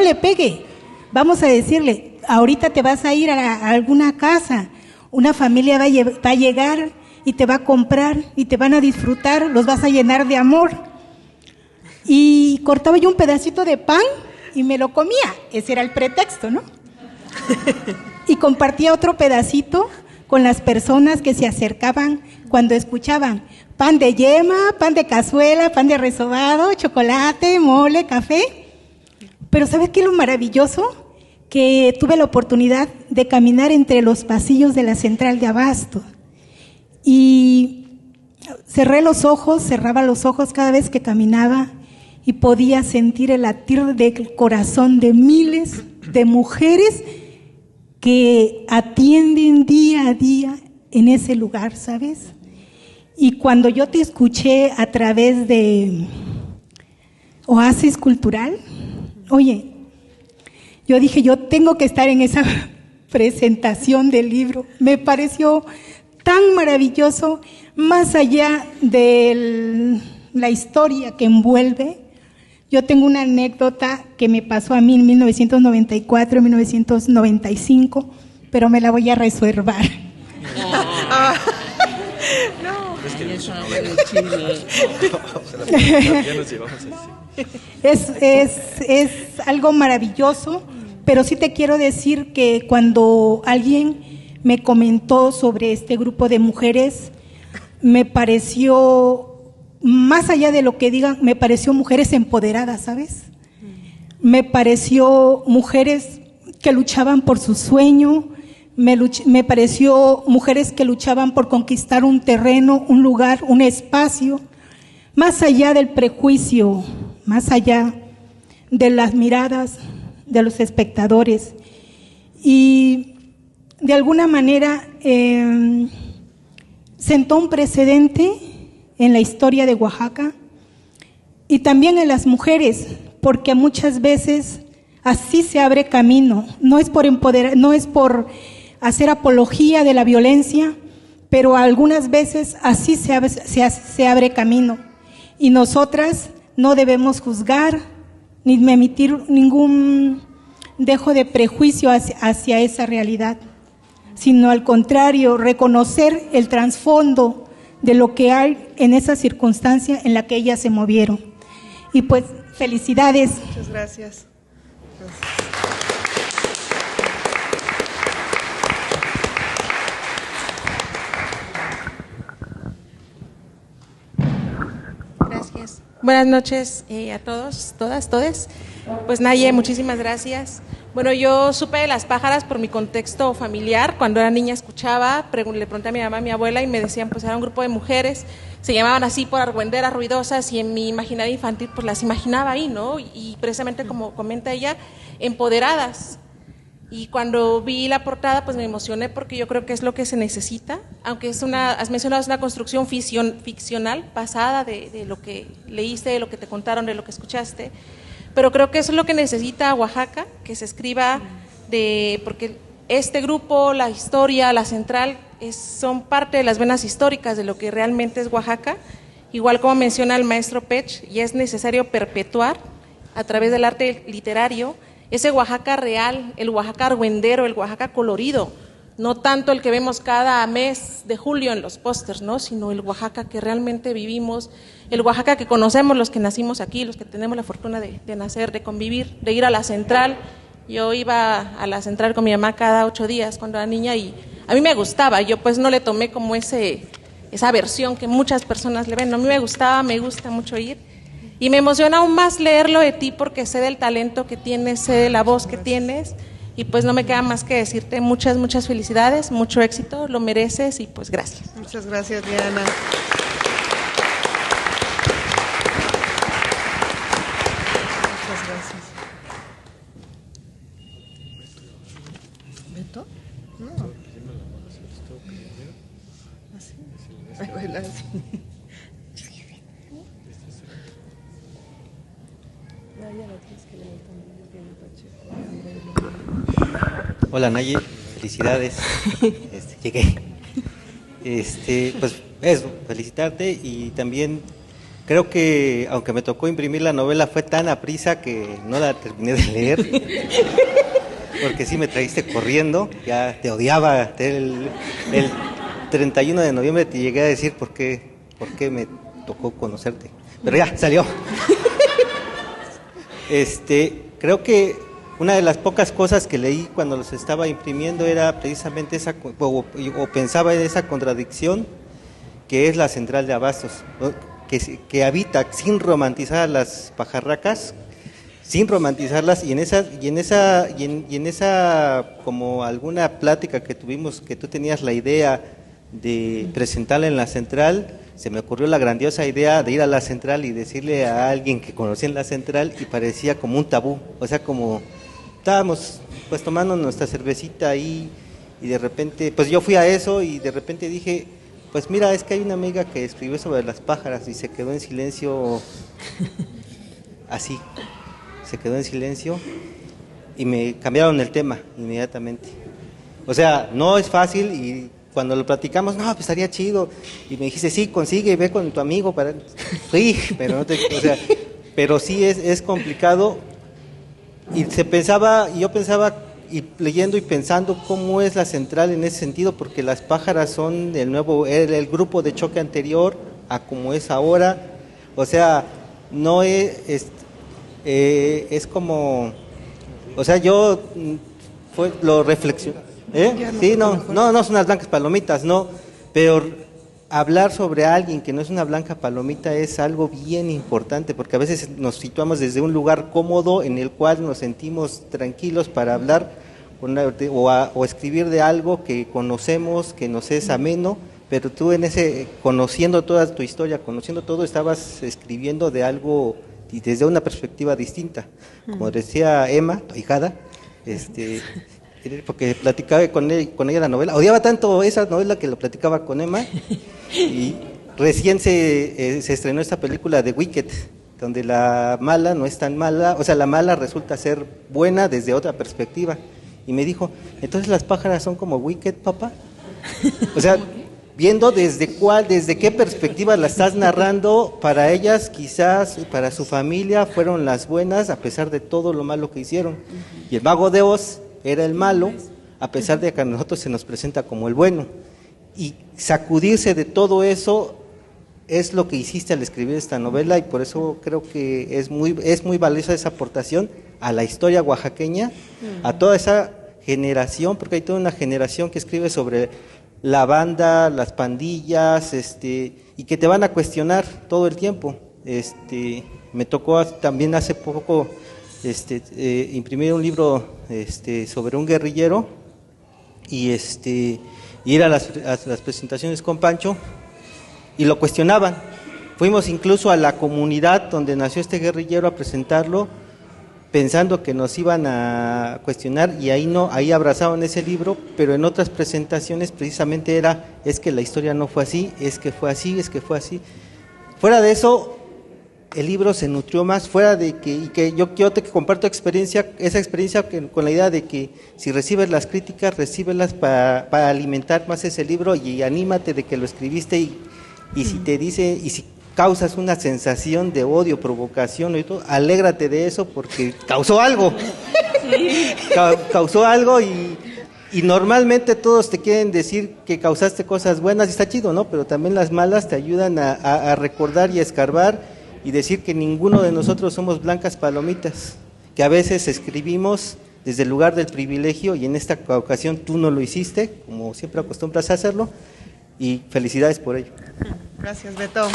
le pegue. Vamos a decirle: ahorita te vas a ir a alguna casa, una familia va a llegar y te va a comprar y te van a disfrutar, los vas a llenar de amor. Y cortaba yo un pedacito de pan y me lo comía. Ese era el pretexto, ¿no? Y compartía otro pedacito con las personas que se acercaban cuando escuchaban: pan de yema, pan de cazuela, pan de resobado, chocolate, mole, café. Pero ¿sabes qué es lo maravilloso? Que tuve la oportunidad de caminar entre los pasillos de la central de Abasto. Y cerraba los ojos cada vez que caminaba y podía sentir el latir del corazón de miles de mujeres que atienden día a día en ese lugar, ¿sabes? Y cuando yo te escuché a través de Oasis Cultural, oye, yo dije: yo tengo que estar en esa presentación del libro. Me pareció tan maravilloso, más allá de la historia que envuelve. Yo tengo una anécdota que me pasó a mí en 1994, 1995, pero me la voy a reservar. Es algo maravilloso, pero sí te quiero decir que cuando alguien me comentó sobre este grupo de mujeres, me pareció, más allá de lo que digan, me pareció mujeres empoderadas, ¿sabes? Me pareció mujeres que luchaban por su sueño. Me pareció mujeres que luchaban por conquistar un terreno, un lugar, un espacio, más allá del prejuicio, más allá de las miradas de los espectadores. Y de alguna manera sentó un precedente en la historia de Oaxaca y también en las mujeres, porque muchas veces así se abre camino. No es por empoderar, no es por hacer apología de la violencia, pero algunas veces así se abre camino. Y nosotras no debemos juzgar ni emitir ningún dejo de prejuicio hacia esa realidad, sino al contrario, reconocer el trasfondo de lo que hay en esa circunstancia en la que ellas se movieron. Y pues, felicidades. Muchas gracias. Gracias. Buenas noches a todos, todas, todes. Pues Naye, muchísimas gracias. Bueno, yo supe de las pájaras por mi contexto familiar. Cuando era niña escuchaba, le pregunté a mi mamá, a mi abuela, y me decían, pues era un grupo de mujeres, se llamaban así por argüenderas ruidosas, y en mi imaginario infantil pues las imaginaba ahí, ¿no? Y precisamente como comenta ella, empoderadas. Y cuando vi la portada pues me emocioné, porque yo creo que es lo que se necesita, aunque has mencionado, es una construcción ficcional, basada de lo que leíste, de lo que te contaron, de lo que escuchaste. Pero creo que eso es lo que necesita Oaxaca, que se escriba porque este grupo, la historia, la central, son parte de las venas históricas de lo que realmente es Oaxaca, igual como menciona el maestro Pech, y es necesario perpetuar a través del arte literario ese Oaxaca real, el Oaxaca argüendero, el Oaxaca colorido, no tanto el que vemos cada mes de julio en los pósters, ¿no? Sino el Oaxaca que realmente vivimos, el Oaxaca que conocemos los que nacimos aquí, los que tenemos la fortuna de nacer, de convivir, de ir a la central. Yo iba a la central con mi mamá cada 8 días cuando era niña y a mí me gustaba. Yo pues no le tomé como ese esa versión que muchas personas le ven. A mí me gusta mucho ir. Y me emociona aún más leerlo de ti porque sé del talento que tienes, sé de la voz que tienes. Y pues no me queda más que decirte muchas felicidades, mucho éxito, lo mereces y pues gracias. Muchas gracias, Diana. Muchas gracias. ¿Beto? No. ¿Así? Hola Naye, felicidades. Llegué. Pues eso, felicitarte y también creo que aunque me tocó imprimir la novela fue tan aprisa que no la terminé de leer. Porque sí me trajiste corriendo, ya te odiaba. El 31 de noviembre te llegué a decir por qué me tocó conocerte. Pero ya, salió. Creo que una de las pocas cosas que leí cuando los estaba imprimiendo era precisamente esa, o pensaba en esa contradicción que es la central de abastos, ¿no? que habita sin romantizar a las pajarracas, sin romantizarlas, y en esa como alguna plática que tuvimos, que tú tenías la idea de presentarla en la central, se me ocurrió la grandiosa idea de ir a la central y decirle a alguien que conocía en la central y parecía como un tabú, o sea, como estábamos pues tomando nuestra cervecita ahí y de repente, pues yo fui a eso y de repente dije, pues mira, es que hay una amiga que escribió sobre las pájaras y se quedó en silencio, así, se quedó en silencio y me cambiaron el tema inmediatamente. O sea, no es fácil y cuando lo platicamos, no, pues estaría chido. Y me dijiste, sí, consigue y ve con tu amigo para... Sí, pero no te... O sea, pero sí es complicado. Y yo pensaba, y leyendo y pensando cómo es la central en ese sentido, porque las pájaras son el grupo de choque anterior a como es ahora. O sea, no es como... O sea, yo lo reflexioné. Sí, no son unas blancas palomitas, no, pero hablar sobre alguien que no es una blanca palomita es algo bien importante, porque a veces nos situamos desde un lugar cómodo en el cual nos sentimos tranquilos para hablar o escribir de algo que conocemos, que nos es ameno, pero tú conociendo toda tu historia, conociendo todo, estabas escribiendo de algo y desde una perspectiva distinta. Como decía Emma, tu ahijada, porque platicaba con ella la novela, odiaba tanto esa novela que lo platicaba con Emma, y recién se estrenó esta película de Wicked, donde la mala no es tan mala, o sea, la mala resulta ser buena desde otra perspectiva, y me dijo, entonces las pájaras son como Wicked, papá. O sea, viendo desde qué perspectiva la estás narrando, para ellas quizás, para su familia, fueron las buenas a pesar de todo lo malo que hicieron, y el mago de Oz era el malo, a pesar de que a nosotros se nos presenta como el bueno. Y sacudirse de todo eso es lo que hiciste al escribir esta novela, y por eso creo que es muy valiosa esa aportación a la historia oaxaqueña, a toda esa generación, porque hay toda una generación que escribe sobre la banda, las pandillas, y que te van a cuestionar todo el tiempo. Me tocó también hace poco imprimir un libro sobre un guerrillero y ir a las presentaciones con Pancho y lo cuestionaban. Fuimos incluso a la comunidad donde nació este guerrillero a presentarlo, pensando que nos iban a cuestionar, y ahí abrazaban ese libro, pero en otras presentaciones precisamente es que la historia no fue así, es que fue así. Fuera de eso, el libro se nutrió más, fuera de que yo te comparto esa experiencia con la idea de que si recibes las críticas, recíbelas para alimentar más ese libro, y anímate de que lo escribiste, y si causas una sensación de odio, provocación y todo, alégrate de eso porque causó algo. Causó algo, y normalmente todos te quieren decir que causaste cosas buenas y está chido, ¿no? Pero también las malas te ayudan a recordar y a escarbar y decir que ninguno de nosotros somos blancas palomitas, que a veces escribimos desde el lugar del privilegio, y en esta ocasión tú no lo hiciste, como siempre acostumbras a hacerlo, y felicidades por ello. Gracias, Beto.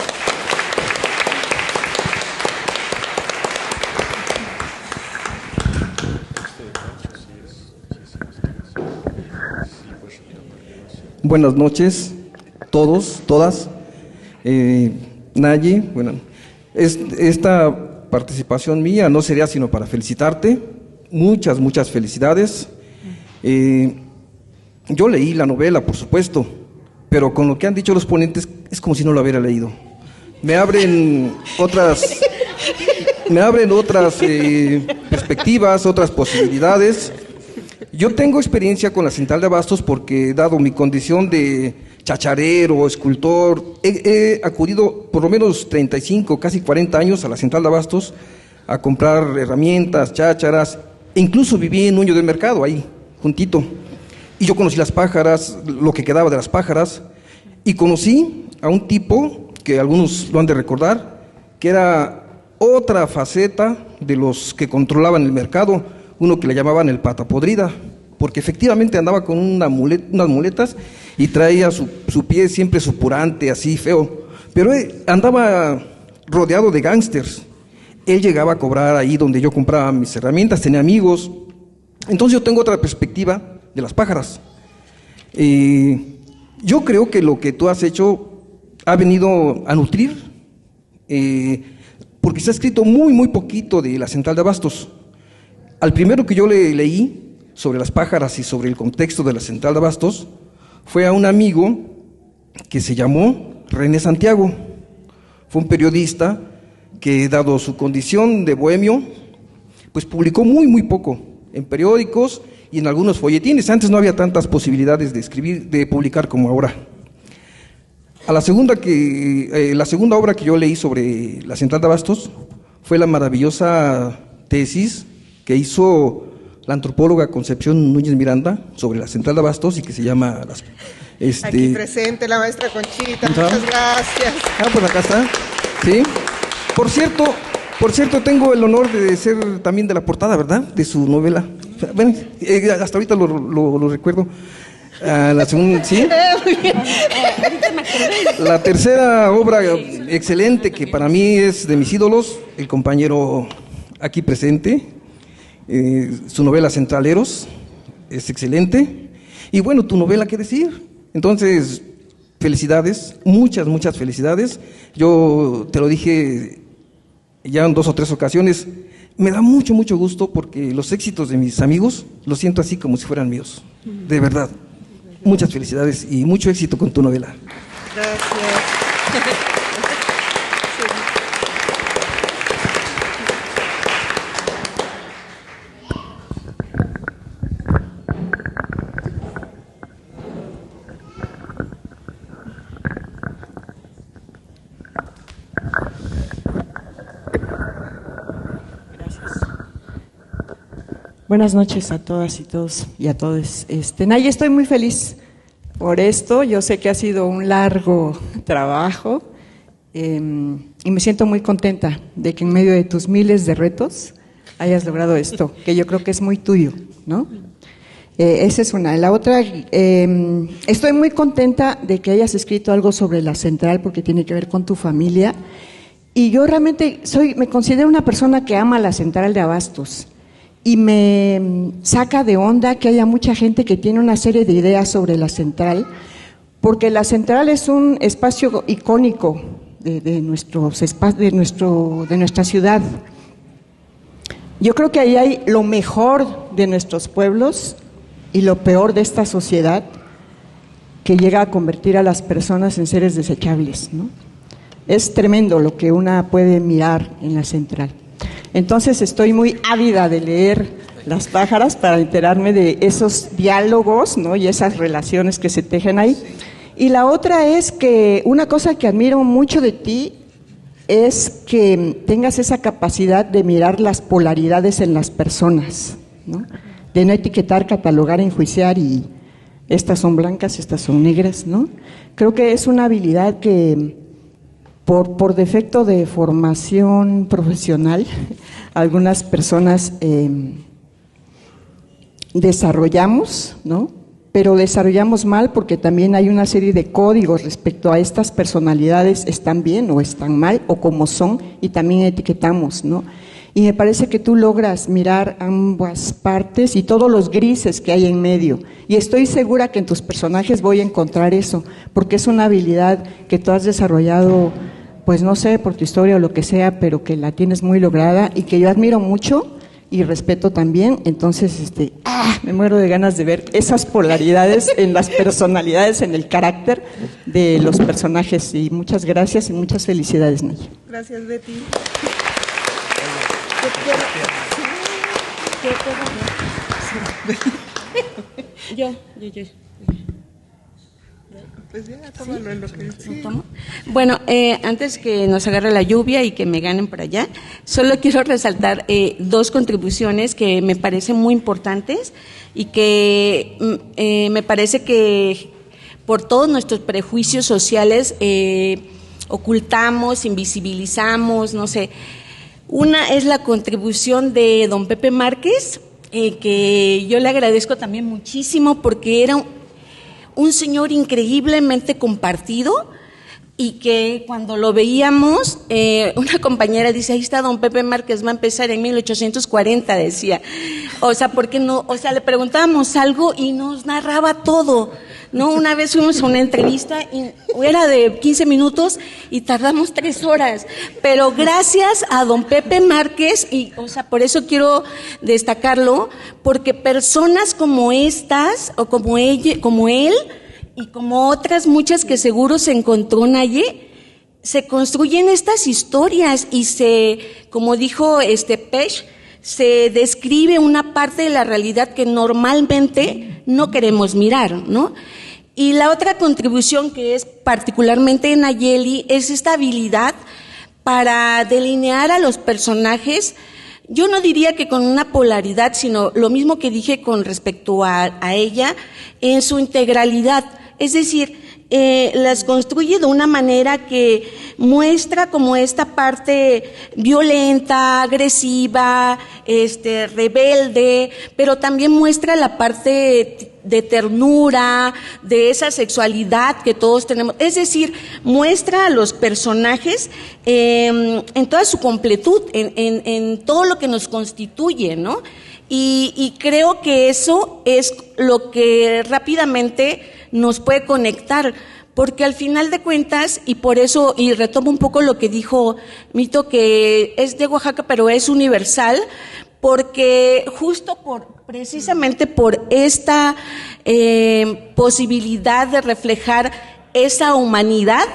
Buenas noches, todos, todas. Naye, bueno, esta participación mía no sería sino para felicitarte. Muchas, muchas felicidades. Yo leí la novela, por supuesto, pero con lo que han dicho los ponentes es como si no lo hubiera leído. Me abren otras perspectivas, otras posibilidades. Yo tengo experiencia con la Central de Abastos porque, dado mi condición de chacharero, escultor, he acudido por lo menos 35, casi 40 años a la Central de Abastos a comprar herramientas, chácharas, e incluso viví en Nuño del Mercado, ahí, juntito. Y yo conocí las pájaras, lo que quedaba de las pájaras, y conocí a un tipo, que algunos lo han de recordar, que era otra faceta de los que controlaban el mercado, uno que le llamaban el pata podrida, porque efectivamente andaba con unas muletas y traía su pie siempre supurante, así feo, pero andaba rodeado de gángsters. Él llegaba a cobrar ahí donde yo compraba mis herramientas, tenía amigos. Entonces yo tengo otra perspectiva de las pájaras. Yo creo que lo que tú has hecho ha venido a nutrir, porque se ha escrito muy, muy poquito de la Central de Abastos. Al primero que yo leí sobre las pájaras y sobre el contexto de la Central de Abastos fue a un amigo que se llamó René Santiago. Fue un periodista que, dado su condición de bohemio, pues publicó muy, muy poco en periódicos y en algunos folletines. Antes no había tantas posibilidades de escribir, de publicar como ahora. La segunda obra que yo leí sobre la Central de Abastos fue la maravillosa tesis que hizo la antropóloga Concepción Núñez Miranda sobre la Central de Abastos y que se llama... Aquí presente la maestra Conchita, muchas gracias. Pues acá está, sí. Por cierto, tengo el honor de ser también de la portada, ¿verdad?, de su novela. Bueno, hasta ahorita lo recuerdo. La segunda, ¿sí? La tercera obra excelente, que para mí es de mis ídolos, el compañero aquí presente, su novela Centraleros, es excelente. Y bueno, tu novela, ¿qué decir? Entonces, felicidades, muchas, muchas felicidades. Yo te lo dije ya en 2 o 3 ocasiones, me da mucho, mucho gusto porque los éxitos de mis amigos los siento así como si fueran míos, de verdad. Muchas felicidades y mucho éxito con tu novela. Gracias. Buenas noches a todas y todos y a todos. Naye, estoy muy feliz por esto. Yo sé que ha sido un largo trabajo y me siento muy contenta de que en medio de tus miles de retos hayas logrado esto, que yo creo que es muy tuyo, ¿no? Esa es una. La otra, estoy muy contenta de que hayas escrito algo sobre la Central porque tiene que ver con tu familia. Y yo realmente me considero una persona que ama la Central de Abastos. Y me saca de onda que haya mucha gente que tiene una serie de ideas sobre la Central, porque la Central es un espacio icónico de nuestra ciudad. Yo creo que ahí hay lo mejor de nuestros pueblos y lo peor de esta sociedad que llega a convertir a las personas en seres desechables, ¿no? Es tremendo lo que una puede mirar en la Central. Entonces estoy muy ávida de leer Las pájaras para enterarme de esos diálogos, ¿no?, y esas relaciones que se tejen ahí. Y la otra es que una cosa que admiro mucho de ti es que tengas esa capacidad de mirar las polaridades en las personas, ¿no?, de no etiquetar, catalogar, enjuiciar y estas son blancas, estas son negras, ¿no? Creo que es una habilidad que por defecto de formación profesional, algunas personas desarrollamos, ¿no? pero desarrollamos mal porque también hay una serie de códigos respecto a estas personalidades, están bien o están mal o como son, y también etiquetamos, ¿no? Y me parece que tú logras mirar ambas partes y todos los grises que hay en medio. Y estoy segura que en tus personajes voy a encontrar eso, porque es una habilidad que tú has desarrollado, pues no sé, por tu historia o lo que sea, pero que la tienes muy lograda y que yo admiro mucho y respeto también. Entonces, me muero de ganas de ver esas polaridades en las personalidades, en el carácter de los personajes. Y muchas gracias y muchas felicidades, Naya. Gracias, Betty. Yo. Pues ya, tómalo en lo que sí. Bueno, antes que nos agarre la lluvia y que me ganen por allá, solo quiero resaltar dos contribuciones que me parecen muy importantes y que me parece que por todos nuestros prejuicios sociales ocultamos, invisibilizamos, no sé. Una es la contribución de don Pepe Márquez, que yo le agradezco también muchísimo porque era un señor increíblemente compartido y que cuando lo veíamos, una compañera dice, ahí está don Pepe Márquez, va a empezar en 1840, decía. O sea, ¿por qué no? O sea, le preguntábamos algo y nos narraba todo, ¿no? Una vez fuimos a una entrevista y era de 15 minutos y tardamos 3 horas, pero gracias a don Pepe Márquez, y o sea, por eso quiero destacarlo, porque personas como estas, o como ella, como él, y como otras muchas que seguro se encontró Naye, se construyen estas historias y como dijo Pech, se describe una parte de la realidad que normalmente no queremos mirar, ¿no? Y la otra contribución que es particularmente en Nayeli es esta habilidad para delinear a los personajes. Yo no diría que con una polaridad, sino lo mismo que dije con respecto a ella, en su integralidad. Es decir, las construye de una manera que muestra como esta parte violenta, agresiva, rebelde, pero también muestra la parte de ternura, de esa sexualidad que todos tenemos. Es decir, muestra a los personajes en toda su completud, en todo lo que nos constituye, ¿no? Y creo que eso es lo que rápidamente nos puede conectar, porque al final de cuentas, y por eso, y retomo un poco lo que dijo Mito, que es de Oaxaca, pero es universal, porque justo precisamente por esta posibilidad de reflejar esa humanidad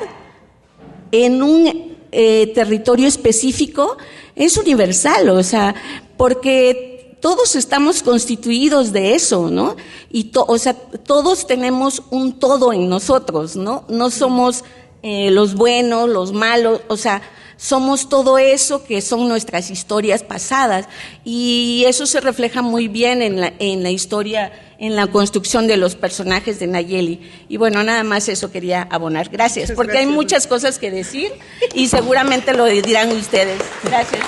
en un territorio específico, es universal, o sea, porque todos estamos constituidos de eso, ¿no? Y o sea, todos tenemos un todo en nosotros, ¿no? No somos los buenos, los malos, o sea, somos todo eso que son nuestras historias pasadas, y eso se refleja muy bien en la historia, en la construcción de los personajes de Nayeli. Y bueno, nada más eso quería abonar. Gracias, porque hay muchas cosas que decir y seguramente lo dirán ustedes. Gracias.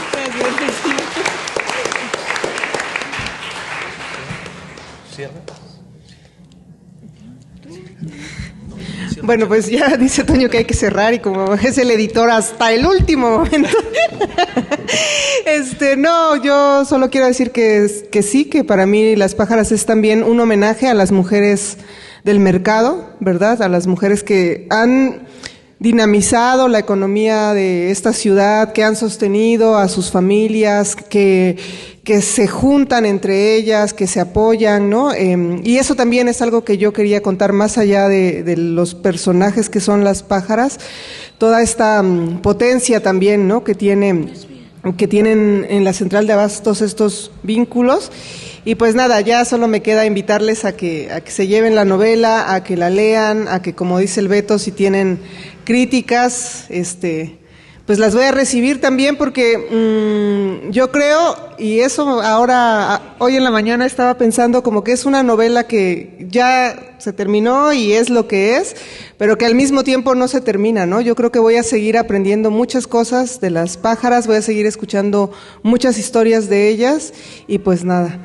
Bueno, pues ya dice Toño que hay que cerrar, y como es el editor hasta el último momento. No, yo solo quiero decir que sí, que para mí Las Pájaras es también un homenaje a las mujeres del mercado, ¿verdad? A las mujeres que han dinamizado la economía de esta ciudad, que han sostenido a sus familias, que se juntan entre ellas, que se apoyan, ¿no? Y eso también es algo que yo quería contar, más allá de los personajes que son las pájaras, toda esta potencia también, ¿no? que tienen en la Central de Abastos estos vínculos. Y pues nada, ya solo me queda invitarles a que se lleven la novela, a que la lean, a que, como dice el Beto, si tienen críticas, pues las voy a recibir también porque yo creo, y eso ahora, hoy en la mañana estaba pensando como que es una novela que ya se terminó y es lo que es, pero que al mismo tiempo no se termina, ¿no? Yo creo que voy a seguir aprendiendo muchas cosas de las pájaras, voy a seguir escuchando muchas historias de ellas y pues nada,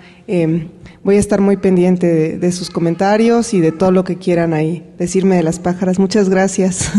voy a estar muy pendiente de sus comentarios y de todo lo que quieran ahí decirme de las pájaras. Muchas gracias.